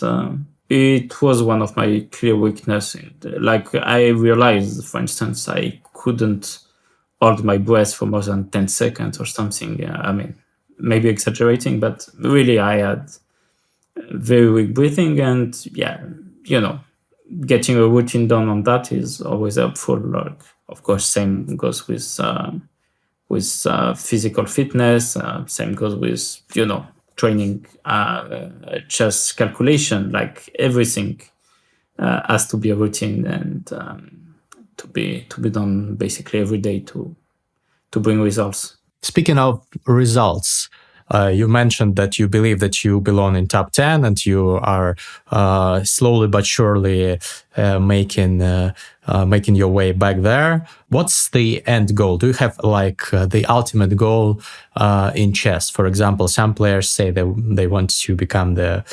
it was one of my clear weaknesses. Like, I realized, for instance, I couldn't hold my breath for more than 10 seconds or something. I mean, maybe exaggerating, but really I had very weak breathing, and getting a routine done on that is always helpful. Like, of course, same goes with physical fitness. Same goes with training, chess calculation. Like, everything has to be a routine, and to be done basically every day to bring results. Speaking of results, you mentioned that you believe that you belong in top 10, and you are slowly but surely making your way back there. What's the end goal? Do you have the ultimate goal in chess? For example, some players say they want to become the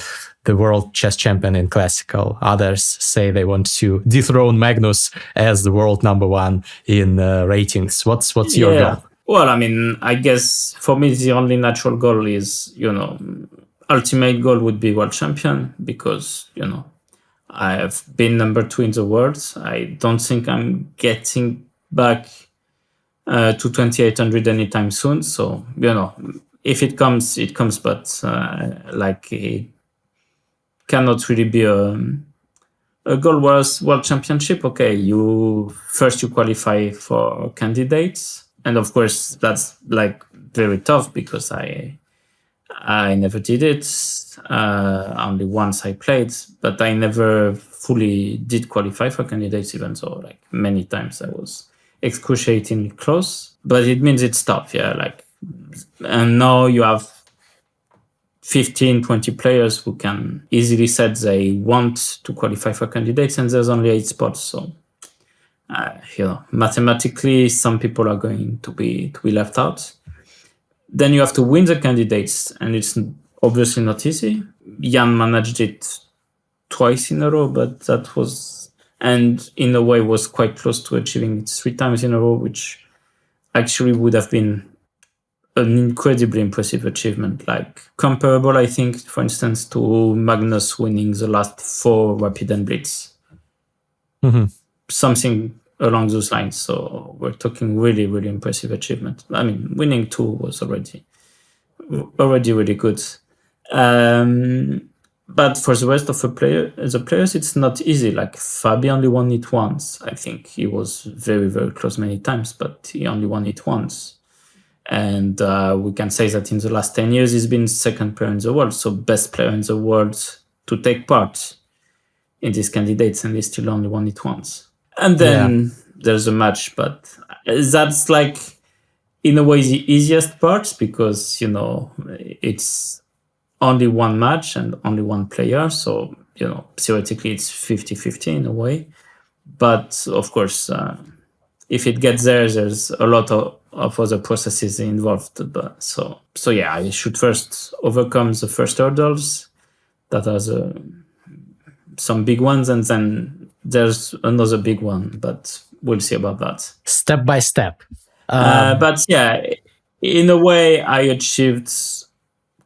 world chess champion in classical. Others say they want to dethrone Magnus as the world number one in ratings. What's your goal? Well, I mean, I guess for me, the only natural goal is, ultimate goal would be world champion, because, I have been number 2 in the world. I don't think I'm getting back to 2800 anytime soon. So, if it comes, it comes, but it cannot really be a goal was world championship. Okay, you qualify for candidates. And of course, that's very tough, because I never did it. Only once I played, but I never fully did qualify for candidates, even though many times I was excruciatingly close. But it means it's tough, yeah. And now you have 15, 20 players who can easily say they want to qualify for candidates, and there's only 8 spots. So, mathematically, some people are going to be left out. Then you have to win the candidates, and it's obviously not easy. Jan managed it twice in a row, but that was, and in a way was quite close to achieving it 3 times in a row, which actually would have been an incredibly impressive achievement. Comparable, I think, for instance, to Magnus winning the last 4 Rapid and Blitz. Mm-hmm. Something along those lines. So we're talking really, really impressive achievement. I mean, winning 2 was already really good. But for the rest of the players, it's not easy. Fabi only won it once. I think he was very, very close many times, but he only won it once. And we can say that in the last 10 years, he's been 2nd player in the world. So best player in the world to take part in these candidates, and he still only won it once. And then there's a match, but that's in a way the easiest part, because it's only one match and only one player, so theoretically it's 50-50 in a way. But of course, if it gets there, there's a lot of other processes involved. But so yeah, I should first overcome the first hurdles that are some big ones, and then there's another big one, but we'll see about that. Step by step. But yeah, in a way, I achieved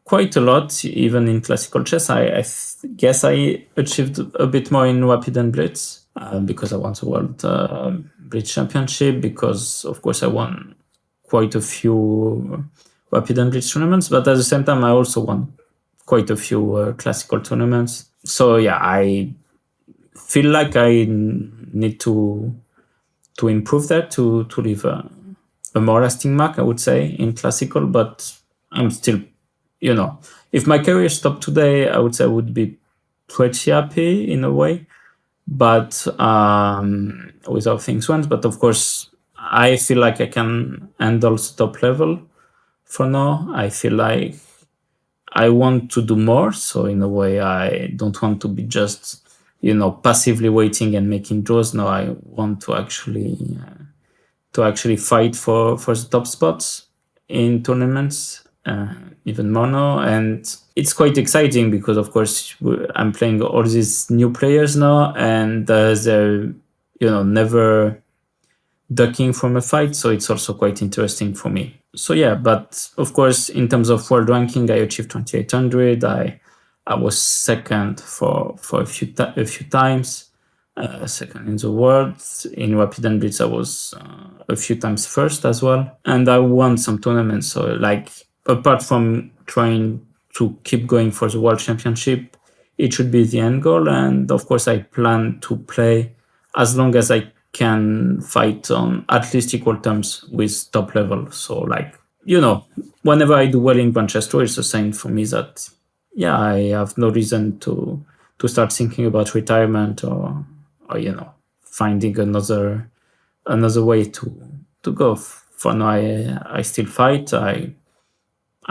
quite a lot, even in classical chess. I guess I achieved a bit more in Rapid and Blitz, because I won the World Blitz Championship, because, of course, I won quite a few Rapid and Blitz tournaments, but at the same time, I also won quite a few classical tournaments. So yeah, I feel like I need to improve there, to leave a more lasting mark, I would say, in classical. But I'm still, if my career stopped today, I would say I would be pretty happy in a way. But with how things went. But of course, I feel like I can handle the top level for now. I feel like I want to do more. So in a way, I don't want to be just, passively waiting and making draws. No, I want to actually fight for the top spots in tournaments, even more now. And it's quite exciting because, of course, I'm playing all these new players now, and they're, never ducking from a fight. So it's also quite interesting for me. So yeah, but of course, in terms of world ranking, I achieved 2800. I was second for a few times, second in the world. In Rapid and Blitz, I was a few times first as well, and I won some tournaments. So apart from trying to keep going for the world championship, it should be the end goal. And of course, I plan to play as long as I can fight on at least equal terms with top level. So whenever I do well in Manchester, it's a sign for me that, I have no reason to start thinking about retirement or finding another way to go. For now, I still fight. I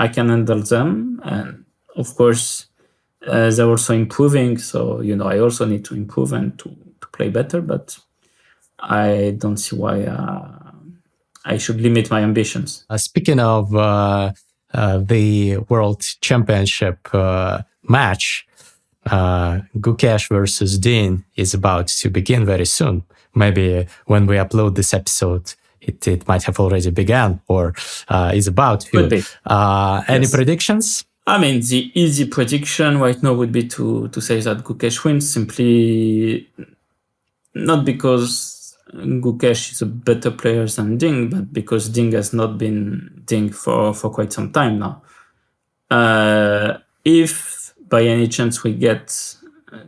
can handle them, and of course, they're also improving. So I also need to improve and to play better. But I don't see why I should limit my ambitions. Speaking of the World Championship match, Gukesh versus Dean is about to begin very soon. Maybe when we upload this episode, it might have already begun or is about to. Could be. Any predictions? I mean, the easy prediction right now would be to say that Gukesh wins, simply not because Gukesh is a better player than Ding, but because Ding has not been Ding for quite some time now. If by any chance we get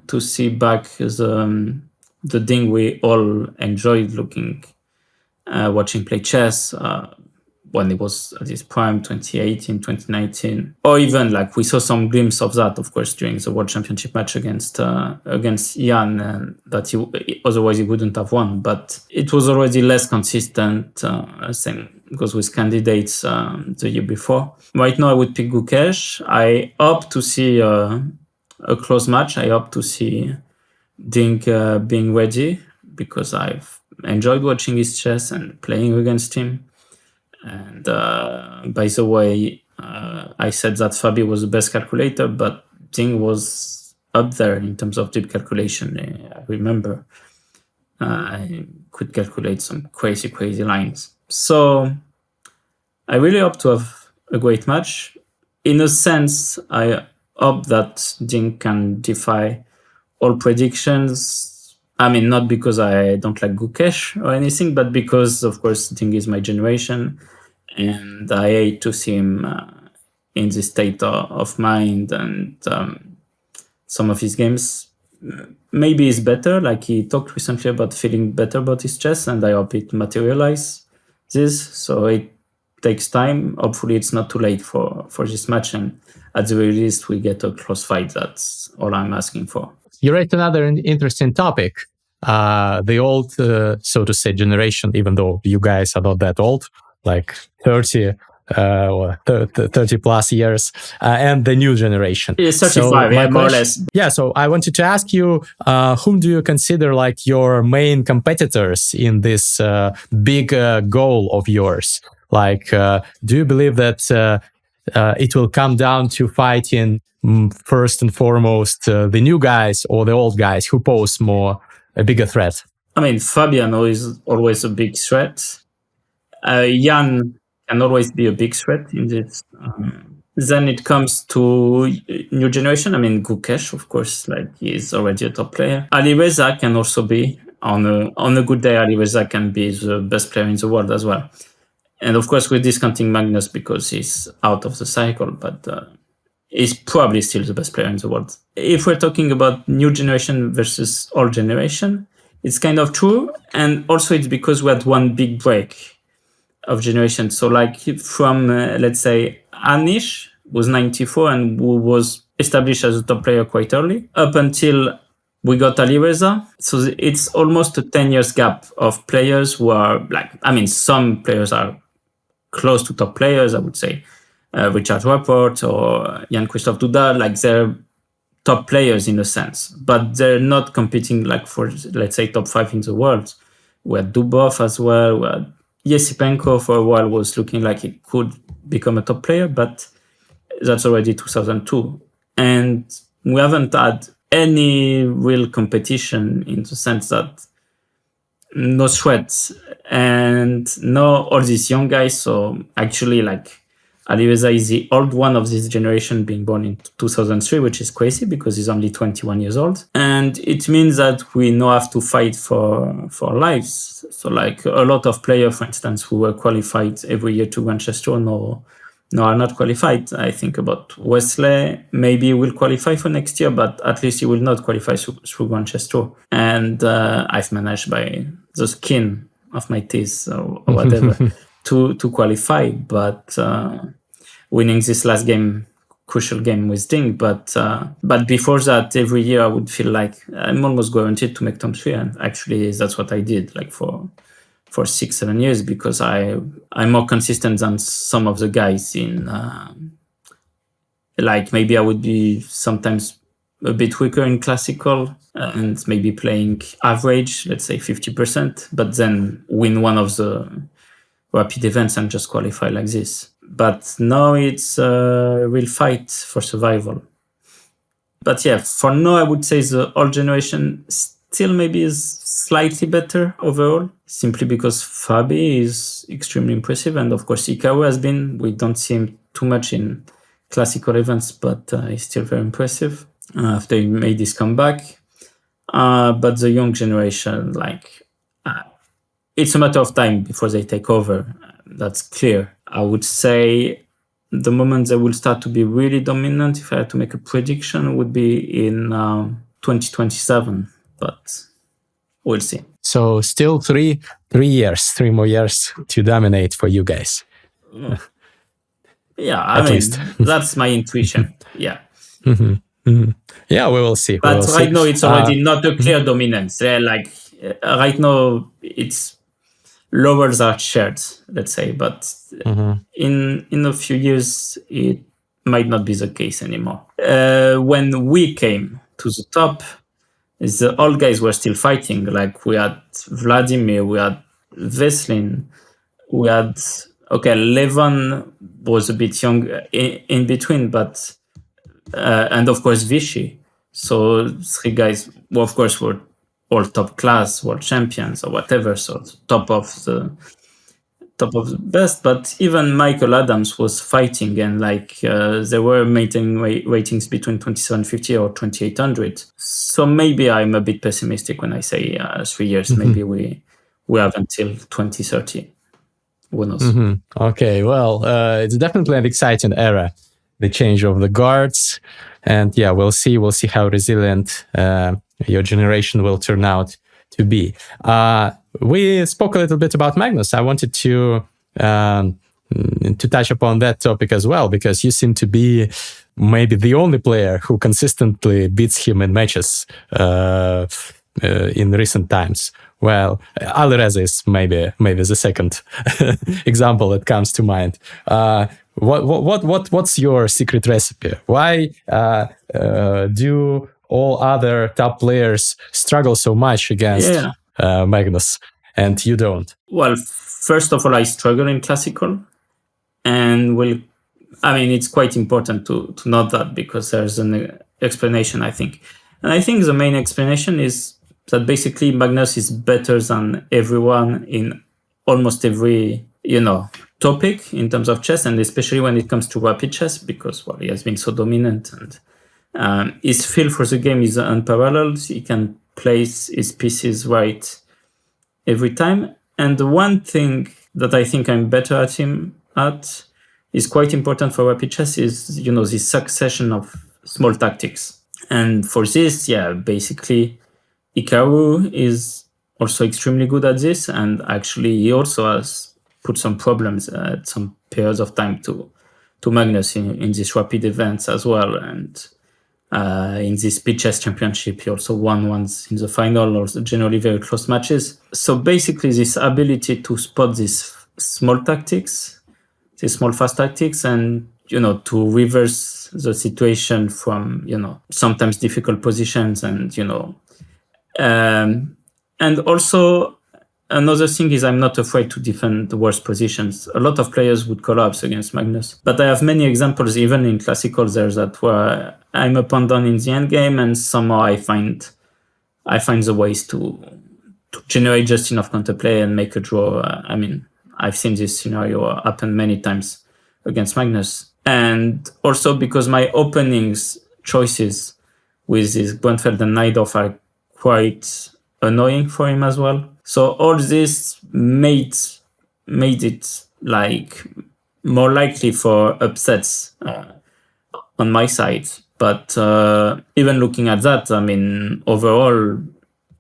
to see back the Ding we all enjoyed watching play chess when it was at his prime, 2018, 2019, or even we saw some glimpse of that, of course, during the World Championship match against Jan, that otherwise he wouldn't have won. But it was already less consistent. Same goes with candidates the year before. Right now, I would pick Gukesh. I hope to see a close match. I hope to see Ding being ready, because I've enjoyed watching his chess and playing against him. And by the way, I said that Fabi was the best calculator, but Ding was up there in terms of deep calculation. I remember I could calculate some crazy lines. So I really hope to have a great match. In a sense, I hope that Ding can defy all predictions. I mean, not because I don't like Gukesh or anything, but because, of course, Ding is my generation, and I hate to see him in this state of mind. And some of his games maybe is better. He talked recently about feeling better about his chess, and I hope it materializes. So it takes time. Hopefully, it's not too late for this match, and at the very least, we get a close fight. That's all I'm asking for. You raised another interesting topic. The old, so to say, generation, even though you guys are not that old, 30 or 30 plus years, and the new generation. Yeah, 35, more or less. Yeah, so I wanted to ask you, whom do you consider your main competitors in this big goal of yours? Do you believe that it will come down to fighting first and foremost the new guys or the old guys who pose a bigger threat? I mean, Fabiano is always a big threat. Jan can always be a big threat in this. Then it comes to new generation. I mean, Gukesh, of course, he is already a top player. Alireza can also be, on a good day, Alireza can be the best player in the world as well. And of course, we're discounting Magnus because he's out of the cycle, but he's probably still the best player in the world. If we're talking about new generation versus old generation, it's kind of true. And also it's because we had one big break of generation. So like from, let's say, Anish was 94 and who was established as a top player quite early, up until we got Alireza. So it's almost a 10 years gap of players who are like, I mean, some players are close to top players, I would say. Richard Rapport or Jan-Christophe Duda, like they're top players in a sense, but they're not competing like for, let's say, top 5 in the world. We had Dubov as well. We had Yesipenko for a while was looking like he could become a top player, but that's already 2002. And we haven't had any real competition in the sense that no sweat and no all these young guys. So actually, like, Alireza is the old one of this generation, being born in 2003, which is crazy because he's only 21 years old. And it means that we now have to fight for lives. So like a lot of players, for instance, who were qualified every year to Manchester, no, are not qualified. I think about Wesley, maybe he will qualify for next year, but at least he will not qualify through Manchester. And I've managed by the skin of my teeth or whatever to qualify, but winning this last game, crucial game with Ding. But before that, every year I would feel like I'm almost guaranteed to make top 3, and actually that's what I did, like for 6-7 years, because I'm more consistent than some of the guys in like maybe I would be sometimes a bit weaker in classical and maybe playing average, let's say 50%, but then win one of the rapid events and just qualify like this. But now it's a real fight for survival. But yeah, for now I would say the old generation still maybe is slightly better overall, simply because Fabi is extremely impressive, and of course Hikaru has been. We don't see him too much in classical events, but he's still very impressive after he made his comeback. But the young generation, like, it's a matter of time before they take over. That's clear. I would say the moment they will start to be really dominant, if I had to make a prediction, would be in 2027. But we'll see. So still 3 more years to dominate for you guys. Yeah, I mean, that's my intuition. Yeah. Mm-hmm. Mm-hmm. Yeah, we will see. But right now, it's already not a clear dominance. Like right now, it's levels are shared, let's say. But in a few years, it might not be the case anymore. When we came to the top, the old guys were still fighting. Like we had Vladimir, we had Veselin, we had Levon was a bit young in between, but and of course Vichy. So 3 guys, well, of course, were all top class, world champions or whatever. So top of the best. But even Michael Adams was fighting, and like they were maintaining ratings between 2750 or 2800. So maybe I'm a bit pessimistic when I say 3 years. Maybe we have until 2030. Who knows? Okay, well, it's definitely an exciting era, the change of the guards, and yeah, we'll see how resilient your generation will turn out to be. We spoke a little bit about Magnus. I wanted to touch upon that topic as well, because you seem to be maybe the only player who consistently beats him in matches in recent times. Well, Alireza is maybe the second example that comes to mind. What's your secret recipe? Why do all other top players struggle so much against Magnus, and you don't? Well, first of all, I struggle in classical, and it's quite important to note that, because there's an explanation, I think. And I think the main explanation is that basically Magnus is better than everyone in almost every, topic in terms of chess, and especially when it comes to rapid chess, because he has been so dominant, and his feel for the game is unparalleled. He can place his pieces right every time. And the one thing that I think I'm better at him at is quite important for rapid chess is, this succession of small tactics. And for this, basically Hikaru is also extremely good at this, and actually he also has put some problems at some periods of time to Magnus in these rapid events as well. And in this Speed Chess Championship, he also won once in the final, or generally very close matches. So basically, this ability to spot these small tactics, these small fast tactics, and to reverse the situation from sometimes difficult positions, and and also another thing is I'm not afraid to defend the worst positions. A lot of players would collapse against Magnus, but I have many examples, even in classical, there's that where I'm up and down in the end game, and somehow I find the ways to generate just enough counterplay and make a draw. I mean, I've seen this scenario happen many times against Magnus. And also because my openings choices with this Grunfeld and Najdorf are quite annoying for him as well. So all this made it like more likely for upsets on my side. But even looking at that, I mean, overall,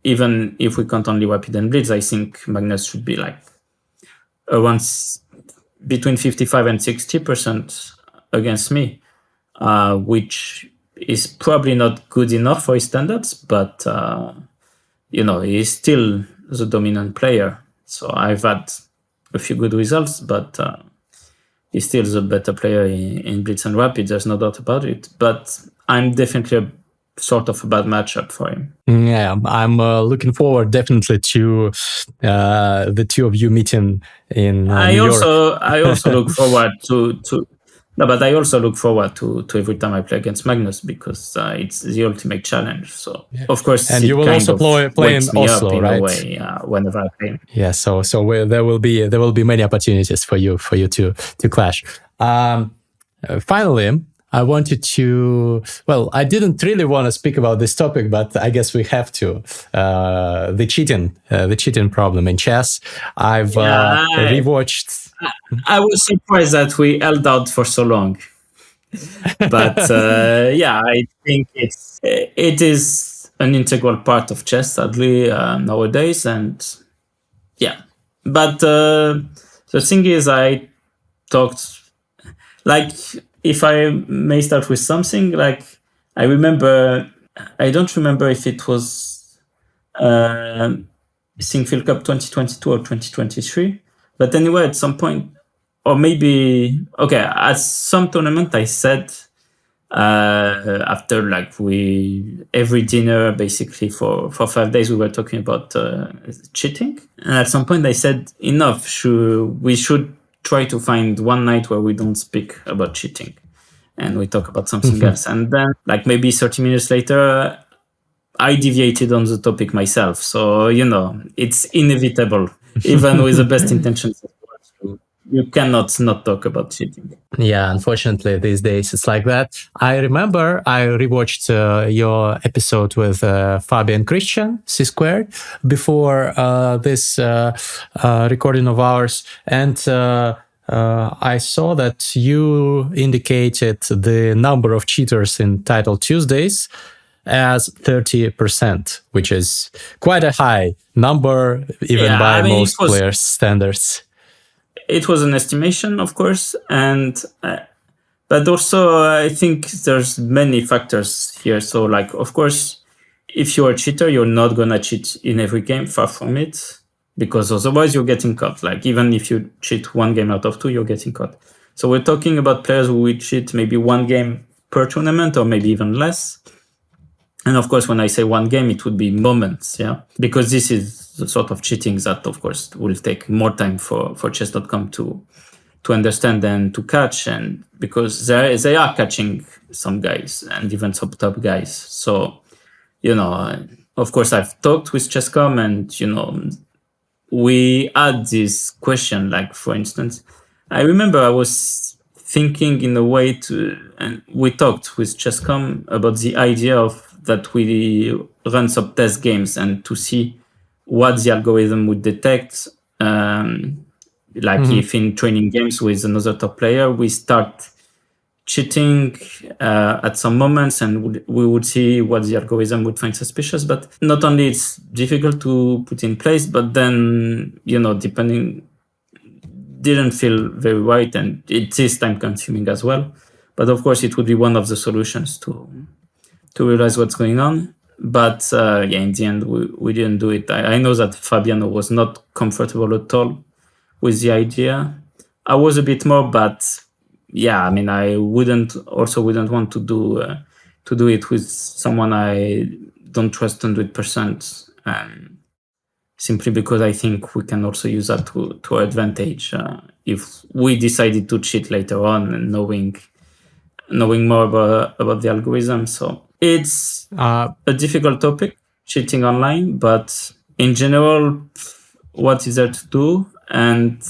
even if we count only Rapid and Blitz, I think Magnus should be like around between 55 and 60% against me, which is probably not good enough for his standards, but he's still the dominant player. So I've had a few good results, but he's still the better player in Blitz and Rapid. There's no doubt about it. But I'm definitely sort of a bad matchup for him. Yeah, I'm looking forward definitely to the two of you meeting in New York. I also look forward to. No, but I also look forward to every time I play against Magnus, because it's the ultimate challenge. So of course, and you will also play in Oslo, in right? A way, whenever I play. Yeah, so there will be many opportunities for you to clash. Finally, I wanted to. Well, I didn't really want to speak about this topic, but I guess we have to. The cheating problem in chess. I've rewatched. I was surprised that we held out for so long, but I think it is an integral part of chess, sadly, nowadays, and But the thing is, I talked like, if I may start with something, like I don't remember if it was Sinquefield Cup 2022 or 2023. But anyway, at some point, or maybe, at some tournament, I said, after every dinner, basically for 5 days, we were talking about cheating. And at some point I said, enough, we should try to find one night where we don't speak about cheating and we talk about something else. And then maybe 30 minutes later, I deviated on the topic myself. So, it's inevitable. Even with the best intentions, you cannot not talk about cheating. Yeah, unfortunately, these days it's like that. I remember I rewatched your episode with Fabian Christian, C Squared, before this recording of ours. And I saw that you indicated the number of cheaters in Title Tuesdays as 30%, which is quite a high number, even by most players' standards. It was an estimation, of course, and but also I think there's many factors here. So, of course, if you're a cheater, you're not gonna cheat in every game, far from it, because otherwise you're getting caught. Even if you cheat one game out of two, you're getting caught. So we're talking about players who will cheat maybe one game per tournament, or maybe even less. And of course, when I say one game, it would be moments, because this is the sort of cheating that, of course, will take more time for chess.com to understand and to catch, and because they are catching some guys and even some top guys. So, of course, I've talked with Chess.com, and, we had this question, for instance, I remember I was thinking in a way and we talked with Chess.com about the idea of that we run some test games and to see what the algorithm would detect. If in training games with another top player, we start cheating at some moments, and we would see what the algorithm would find suspicious. But not only it's difficult to put in place, but then, didn't feel very right, and it is time consuming as well. But of course, it would be one of the solutions to realize what's going on. But in the end, we didn't do it. I know that Fabiano was not comfortable at all with the idea. I was a bit more, but I wouldn't want to do it with someone I don't trust 100%. Simply because I think we can also use that to our advantage if we decided to cheat later on and knowing more about the algorithm. So it's a difficult topic, cheating online, but in general, what is there to do? And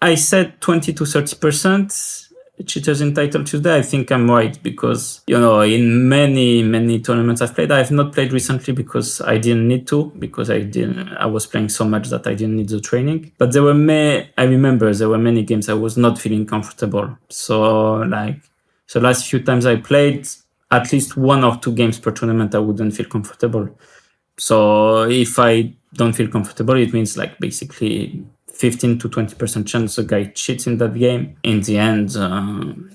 I said 20 to 30% cheaters in Title Tuesday. I think I'm right because, in many tournaments I've played, I have not played recently because I didn't need to, because I was playing so much that I didn't need the training. But I remember there were many games I was not feeling comfortable. So last few times I played, at least 1 or 2 games per tournament, I wouldn't feel comfortable. So if I don't feel comfortable, it means basically 15 to 20% chance a guy cheats in that game. In the end,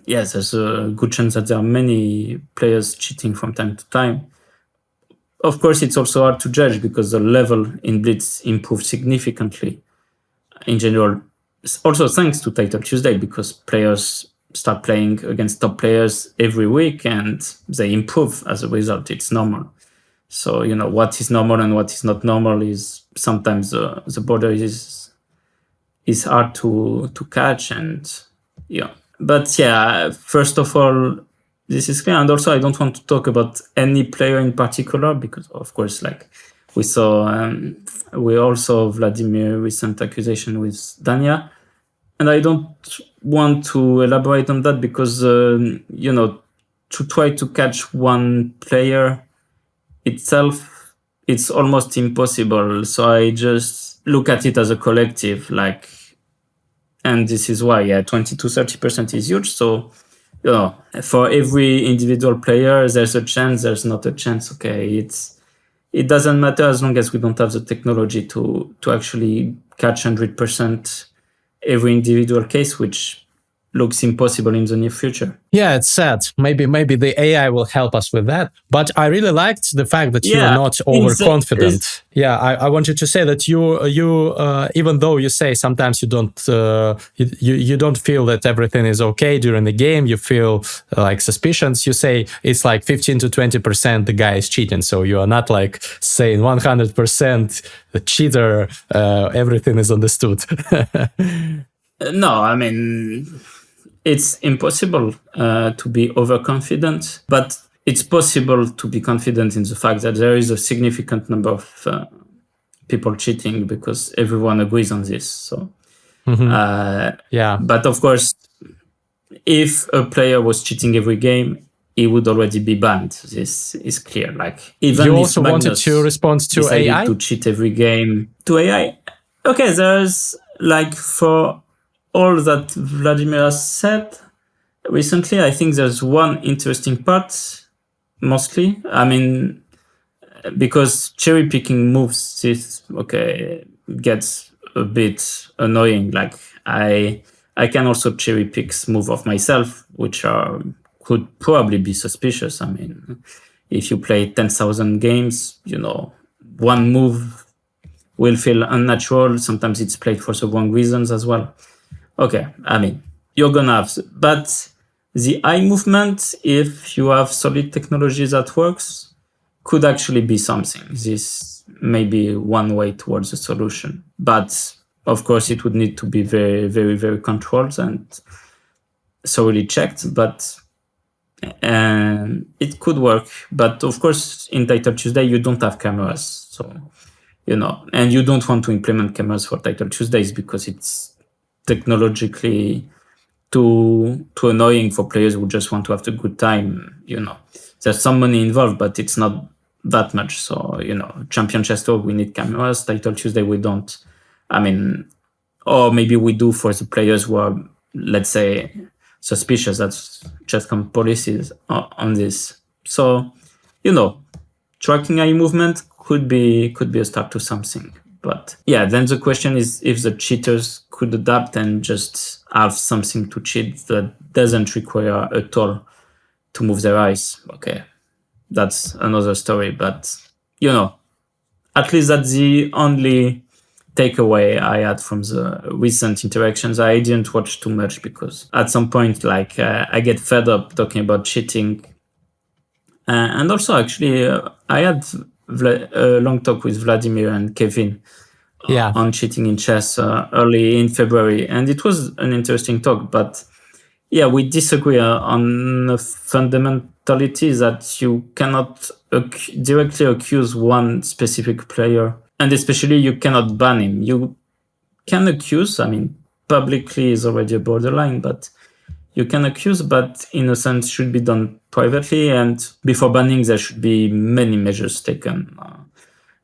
there's a good chance that there are many players cheating from time to time. Of course, it's also hard to judge because the level in Blitz improved significantly in general. Also thanks to Title Tuesday, because players start playing against top players every week and they improve as a result. It's normal. So, what is normal and what is not normal is sometimes the border is hard to catch, and but first of all, this is clear. And also, I don't want to talk about any player in particular because, of course, we saw, we also Vladimir recent accusation with Dania, and I don't want to elaborate on that because to try to catch one player itself, it's almost impossible. So I just look at it as a collective, and this is why 20 to 30% is huge. So for every individual player, there's a chance, there's not a chance. Okay, it doesn't matter as long as we don't have the technology to actually catch 100% every individual case, which looks impossible in the near future. Yeah, it's sad. Maybe the AI will help us with that. But I really liked the fact that you are not overconfident. I wanted to say that you even though you say sometimes you don't you don't feel that everything is okay during the game, you feel suspicions. You say it's 15 to 20% the guy is cheating. So you are not saying 100% the cheater. Everything is understood. No, it's impossible to be overconfident, but it's possible to be confident in the fact that there is a significant number of people cheating because everyone agrees on this. So, But of course, if a player was cheating every game, he would already be banned. This is clear. Even you also wanted to respond to AI to cheat every game to AI. Okay, there's for all that Vladimir has said recently, I think there's one interesting part, mostly. Because cherry picking moves gets a bit annoying. I can also cherry pick moves of myself, which could probably be suspicious. If you play 10,000 games, one move will feel unnatural. Sometimes it's played for the wrong reasons as well. Okay, you're gonna have, but the eye movement, if you have solid technology that works, could actually be something. This may be one way towards a solution, but of course it would need to be very, very, very controlled and thoroughly checked. But it could work. But of course, in Title Tuesday, you don't have cameras, so and you don't want to implement cameras for Title Tuesdays because it's technologically too annoying for players who just want to have a good time. There's some money involved, but it's not that much. So Champion Chess Tour, we need cameras. Title Tuesday, we don't. Or maybe we do for the players who are, let's say, suspicious. That's Chess.com policies on this. So, tracking eye movement could be a start to something. But yeah, then the question is if the cheaters could adapt and just have something to cheat that doesn't require a tool to move their eyes. Okay, that's another story. But, at least that's the only takeaway I had from the recent interactions. I didn't watch too much because at some point, I get fed up talking about cheating. And also, actually, I had a long talk with Vladimir and Kevin on cheating in chess early in February. And it was an interesting talk. But yeah, we disagree on the fundamentality that you cannot directly accuse one specific player. And especially you cannot ban him. You can accuse, publicly is already a borderline, but you can accuse, but in a sense should be done privately. And before banning, there should be many measures taken,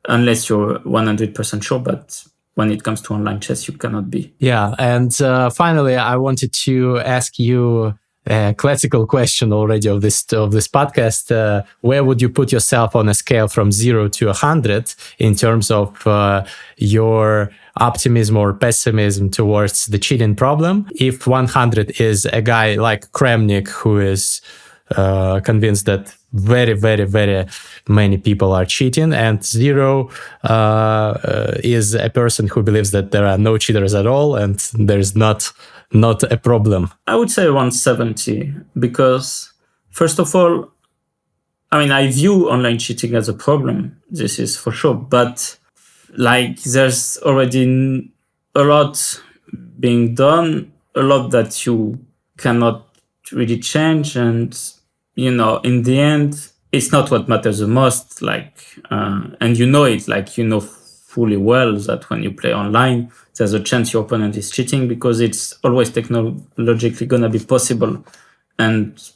unless you're 100% sure. But when it comes to online chess, you cannot be. Yeah. And finally, I wanted to ask you a classical question already of this podcast. Where would you put yourself on a scale from 0 to 100 in terms of your optimism or pessimism towards the cheating problem? If 100 is a guy like Kramnik who is convinced that very, very, very many people are cheating, and 0 is a person who believes that there are no cheaters at all and there's not a problem. I would say around 70, because first of all, I view online cheating as a problem. This is for sure. But there's already a lot being done, a lot that you cannot really change. And, in the end, it's not what matters the most. And it, fully well that when you play online, there's a chance your opponent is cheating because it's always technologically going to be possible and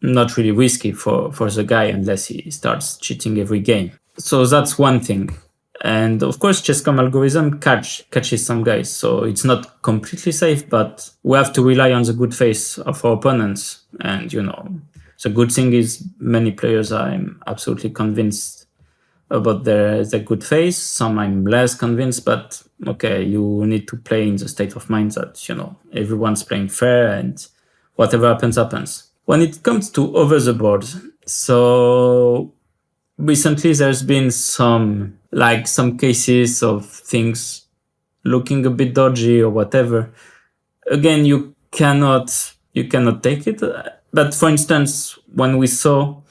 not really risky for the guy unless he starts cheating every game. So that's one thing. And of course, Chess.com algorithm catches some guys. So it's not completely safe, but we have to rely on the good faith of our opponents. And, the good thing is many players I'm absolutely convinced about their good faith. Some I'm less convinced, but okay, you need to play in the state of mind that, everyone's playing fair and whatever happens, happens. When it comes to over the board, so recently there's been some cases of things looking a bit dodgy or whatever. Again, you cannot take it. But for instance, when we saw,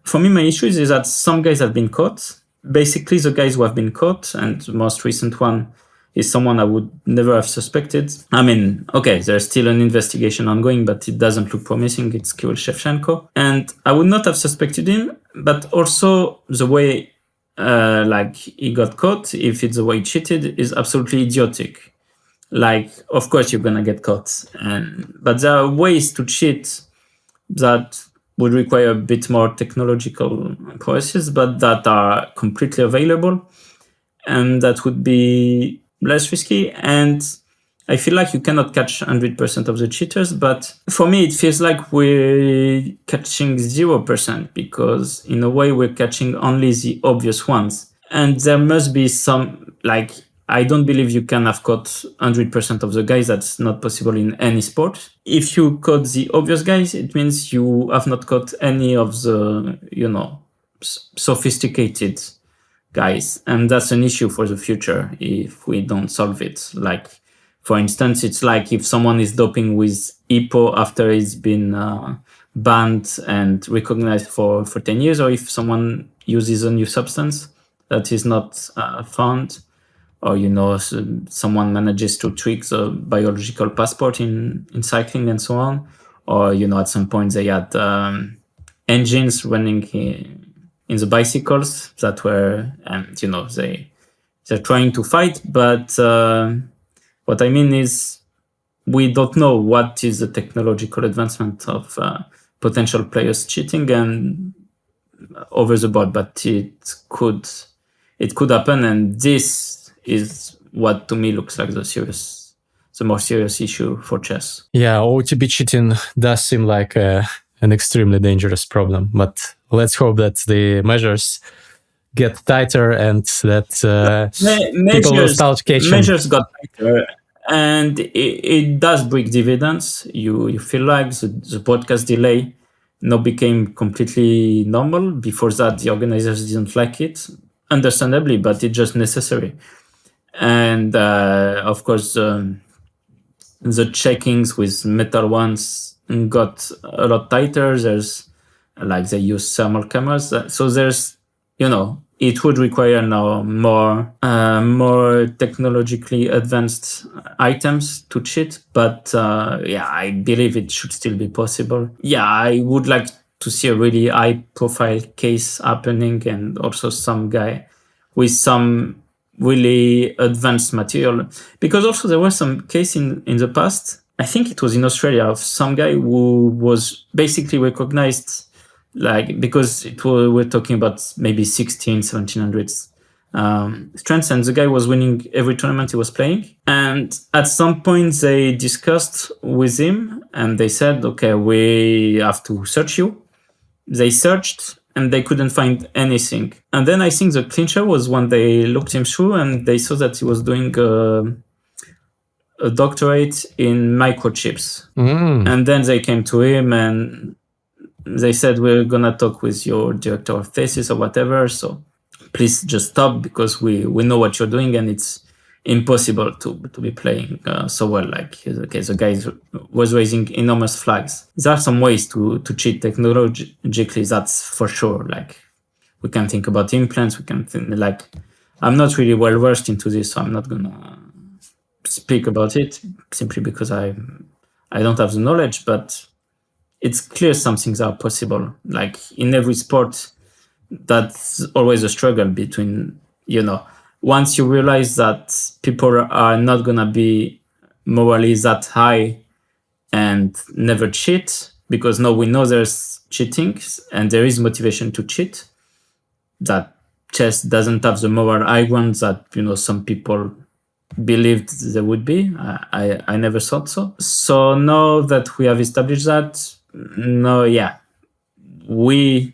for me, my issue is that some guys have been caught. Basically, the guys who have been caught, and the most recent one is someone I would never have suspected. Okay, there's still an investigation ongoing, but it doesn't look promising. It's Kirill Shevchenko. And I would not have suspected him, but also the way he got caught, if it's the way he cheated, is absolutely idiotic. Of course you're gonna get caught, but there are ways to cheat that would require a bit more technological processes, but that are completely available and that would be less risky. And I feel like you cannot catch 100% of the cheaters, but for me it feels like we're catching 0% because in a way we're catching only the obvious ones. And there must be some, I don't believe you can have caught 100% of the guys. That's not possible in any sport. If you caught the obvious guys, it means you have not caught any of the, sophisticated guys. And that's an issue for the future if we don't solve it. For instance, it's like if someone is doping with EPO after it's been banned and recognized for 10 years, or if someone uses a new substance that is not found, or someone manages to trick the biological passport in cycling and so on, or at some point they had engines running in the bicycles that were, and they're trying to fight. But what I mean is we don't know what is the technological advancement of potential players cheating and over the board, but it could happen, and this is what to me looks like the the more serious issue for chess. Yeah, OTB cheating does seem like an extremely dangerous problem, but let's hope that the measures get tighter and that people will start catching. Measures got tighter, and it does bring dividends. You feel like the podcast delay now became completely normal. Before that, the organizers didn't like it, understandably, but it's just necessary. And of course, the checkings with metal ones got a lot tighter. There's like they use thermal cameras, so there's it would require now more technologically advanced items to cheat, but I believe it should still be possible. Yeah, I would like to see a really high-profile case happening, and also some guy with some really advanced material. Because also there was some case in the past, I think it was in Australia, of some guy who was basically recognized, like, because we're talking about maybe 1700s strengths, and the guy was winning every tournament he was playing. And at some point they discussed with him and they said, okay, we have to search you. They searched and they couldn't find anything. And then I think the clincher was when they looked him through and they saw that he was doing a doctorate in microchips. And then they came to him and they said, we're going to talk with your director of thesis or whatever, so please just stop, because we know what you're doing and it's impossible to be playing so well. Like, okay, the guy was raising enormous flags. There are some ways to cheat technologically, that's for sure. Like, we can think about implants, we can think, like, I'm not really well versed into this, so I'm not going to speak about it simply because I don't have the knowledge, but it's clear some things are possible. Like in every sport, that's always a struggle between, once you realize that people are not going to be morally that high and never cheat, because now we know there's cheating and there is motivation to cheat, that chess doesn't have the moral high ground that, some people believed there would be. I never thought so. So now that we have established that, we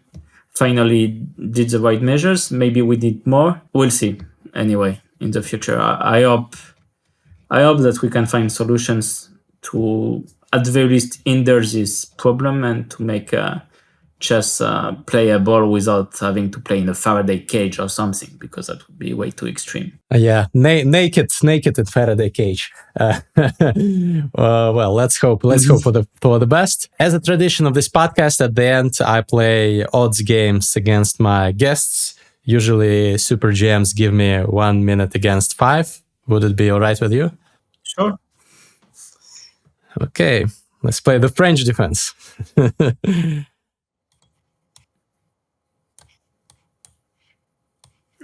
finally did the right measures. Maybe we did more. We'll see. Anyway, in the future, I hope that we can find solutions to, at the very least, hinder this problem and to make chess playable without having to play in a Faraday cage or something, because that would be way too extreme. Naked in Faraday cage. Well, let's hope for the best. As a tradition of this podcast, at the end I play odds games against my guests. Usually Super GMs give me 1 minute against 5. Would it be all right with you? Sure. Okay, let's play the French defense.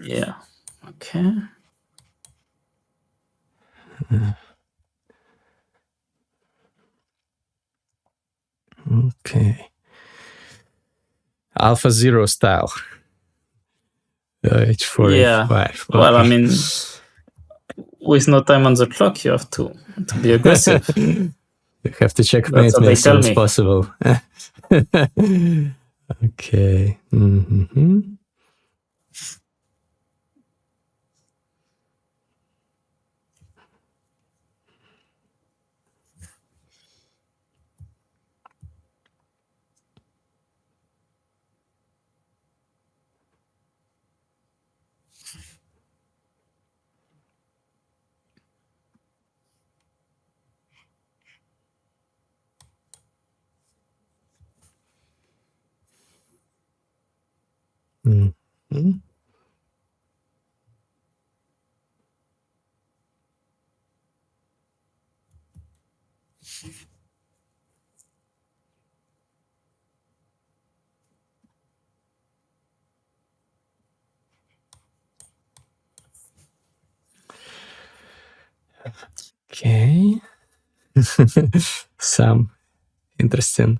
Yeah. Okay. Okay. Alpha Zero style. H4, yeah. H5. Well, I mean, with no time on the clock, you have to be aggressive. You have to checkmate me as soon as possible. Okay. Mm-hmm. Mm-hmm. Okay. Some interesting.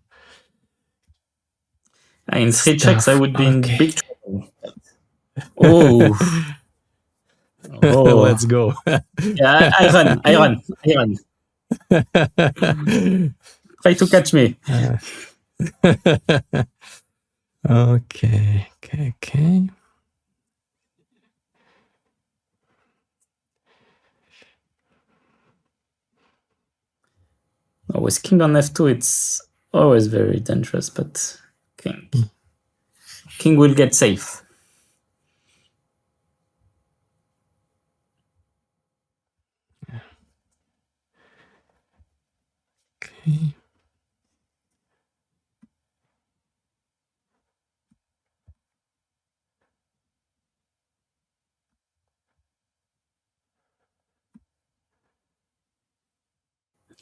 In 3 checks, I would be in big trouble. Oh. Let's go. Yeah, I run. Try to catch me. Okay. With king on f2, it's always very dangerous, but king will get safe. Okay.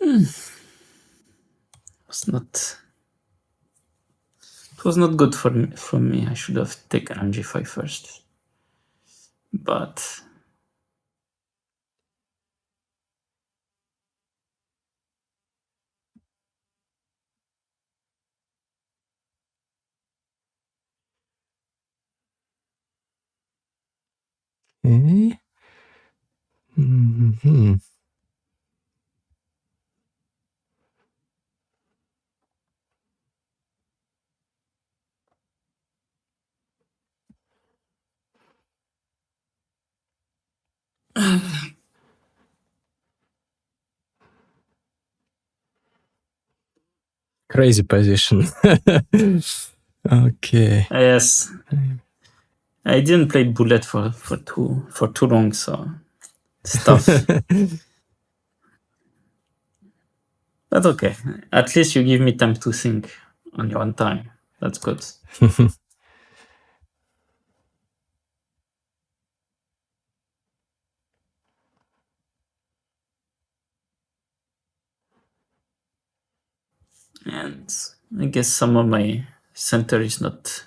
It was not good for me. I should have taken on g5 first. But Okay. Mm-hmm. Crazy position. Okay. yes, I didn't play bullet for too long, so it's tough. But okay, at least you give me time to think on your own time. That's good. And I guess some of my center is not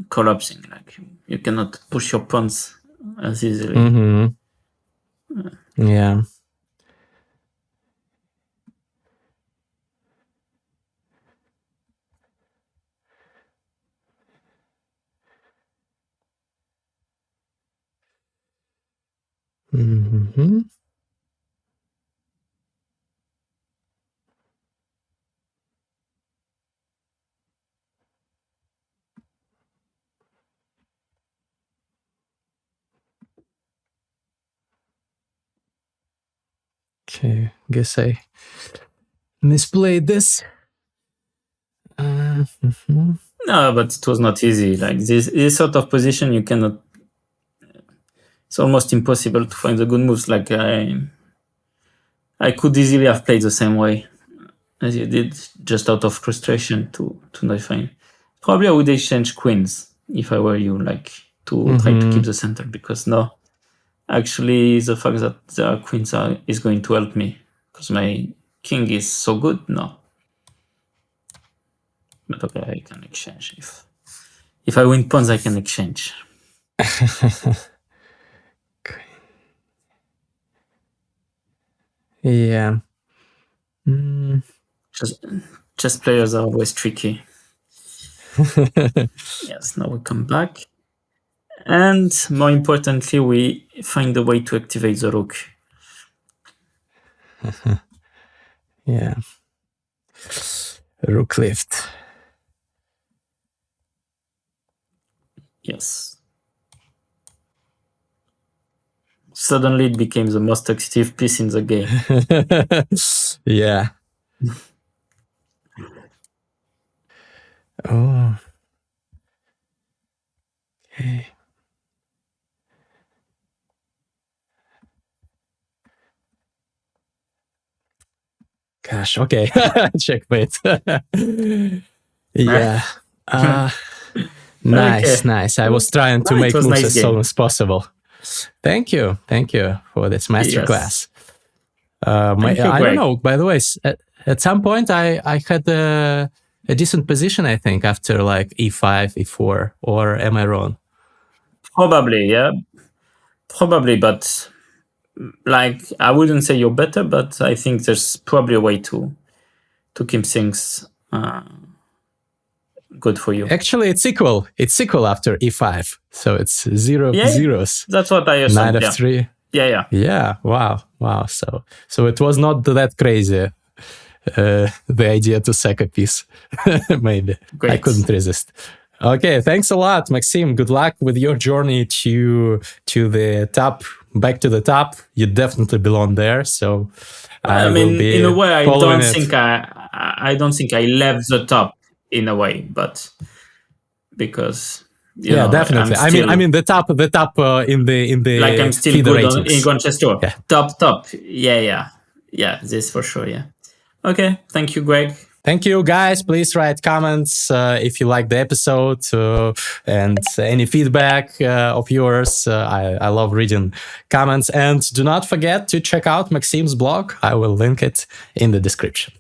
collapsing. Like you cannot push your pawns as easily. Mm-hmm. Yeah. Mm-hmm. Okay, guess I misplayed this. Mhm. No, but it was not easy. Like this sort of position, you cannot. It's almost impossible to find the good moves. Like I could easily have played the same way as you did, just out of frustration to not find. Probably I would exchange queens if I were you, like to try to keep the center, because no, actually the fact that there are queens is going to help me because my king is so good. No, but okay, I can exchange if I win pawns, I can exchange. Yeah. Mm. Chess players are always tricky. Yes, now we come back. And more importantly, we find a way to activate the rook. Yeah. Rook lift. Yes. Suddenly it became the most active piece in the game. Yeah. Oh. Okay. Gosh, okay. Checkmate. Yeah. Nice, Okay. nice. I was trying to No, it make was moves nice as game. soon as possible. Thank you for this masterclass. Thank you, I don't Greg. know. By the way, at some point I had a decent position. I think after like e5, e4, or am I wrong? Probably, yeah. Probably, but like I wouldn't say you're better, but I think there's probably a way to keep things good for you. Actually, it's equal. It's equal after e5, so it's zero Yeah, zeros. That's what I assumed. Knight Yeah. f3. Yeah. Yeah. Wow. So it was not that crazy. The idea to sack a piece. Maybe Great. I couldn't resist. Okay, thanks a lot, Maxim. Good luck with your journey to the top, back to the top. You definitely belong there. So I mean, will be in a way, I following don't it. think I don't think I left the top in a way, but because you know, definitely. I'm still, I mean the top in the like I'm still feeder good ratings. in Grandchester. Yeah. Top. Yeah. This for sure. Yeah. Okay. Thank you, Greg. Thank you, guys. Please write comments if you like the episode and any feedback of yours. I love reading comments. And do not forget to check out Maxim's blog. I will link it in the description.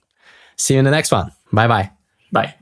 See you in the next one. Bye-bye. Bye.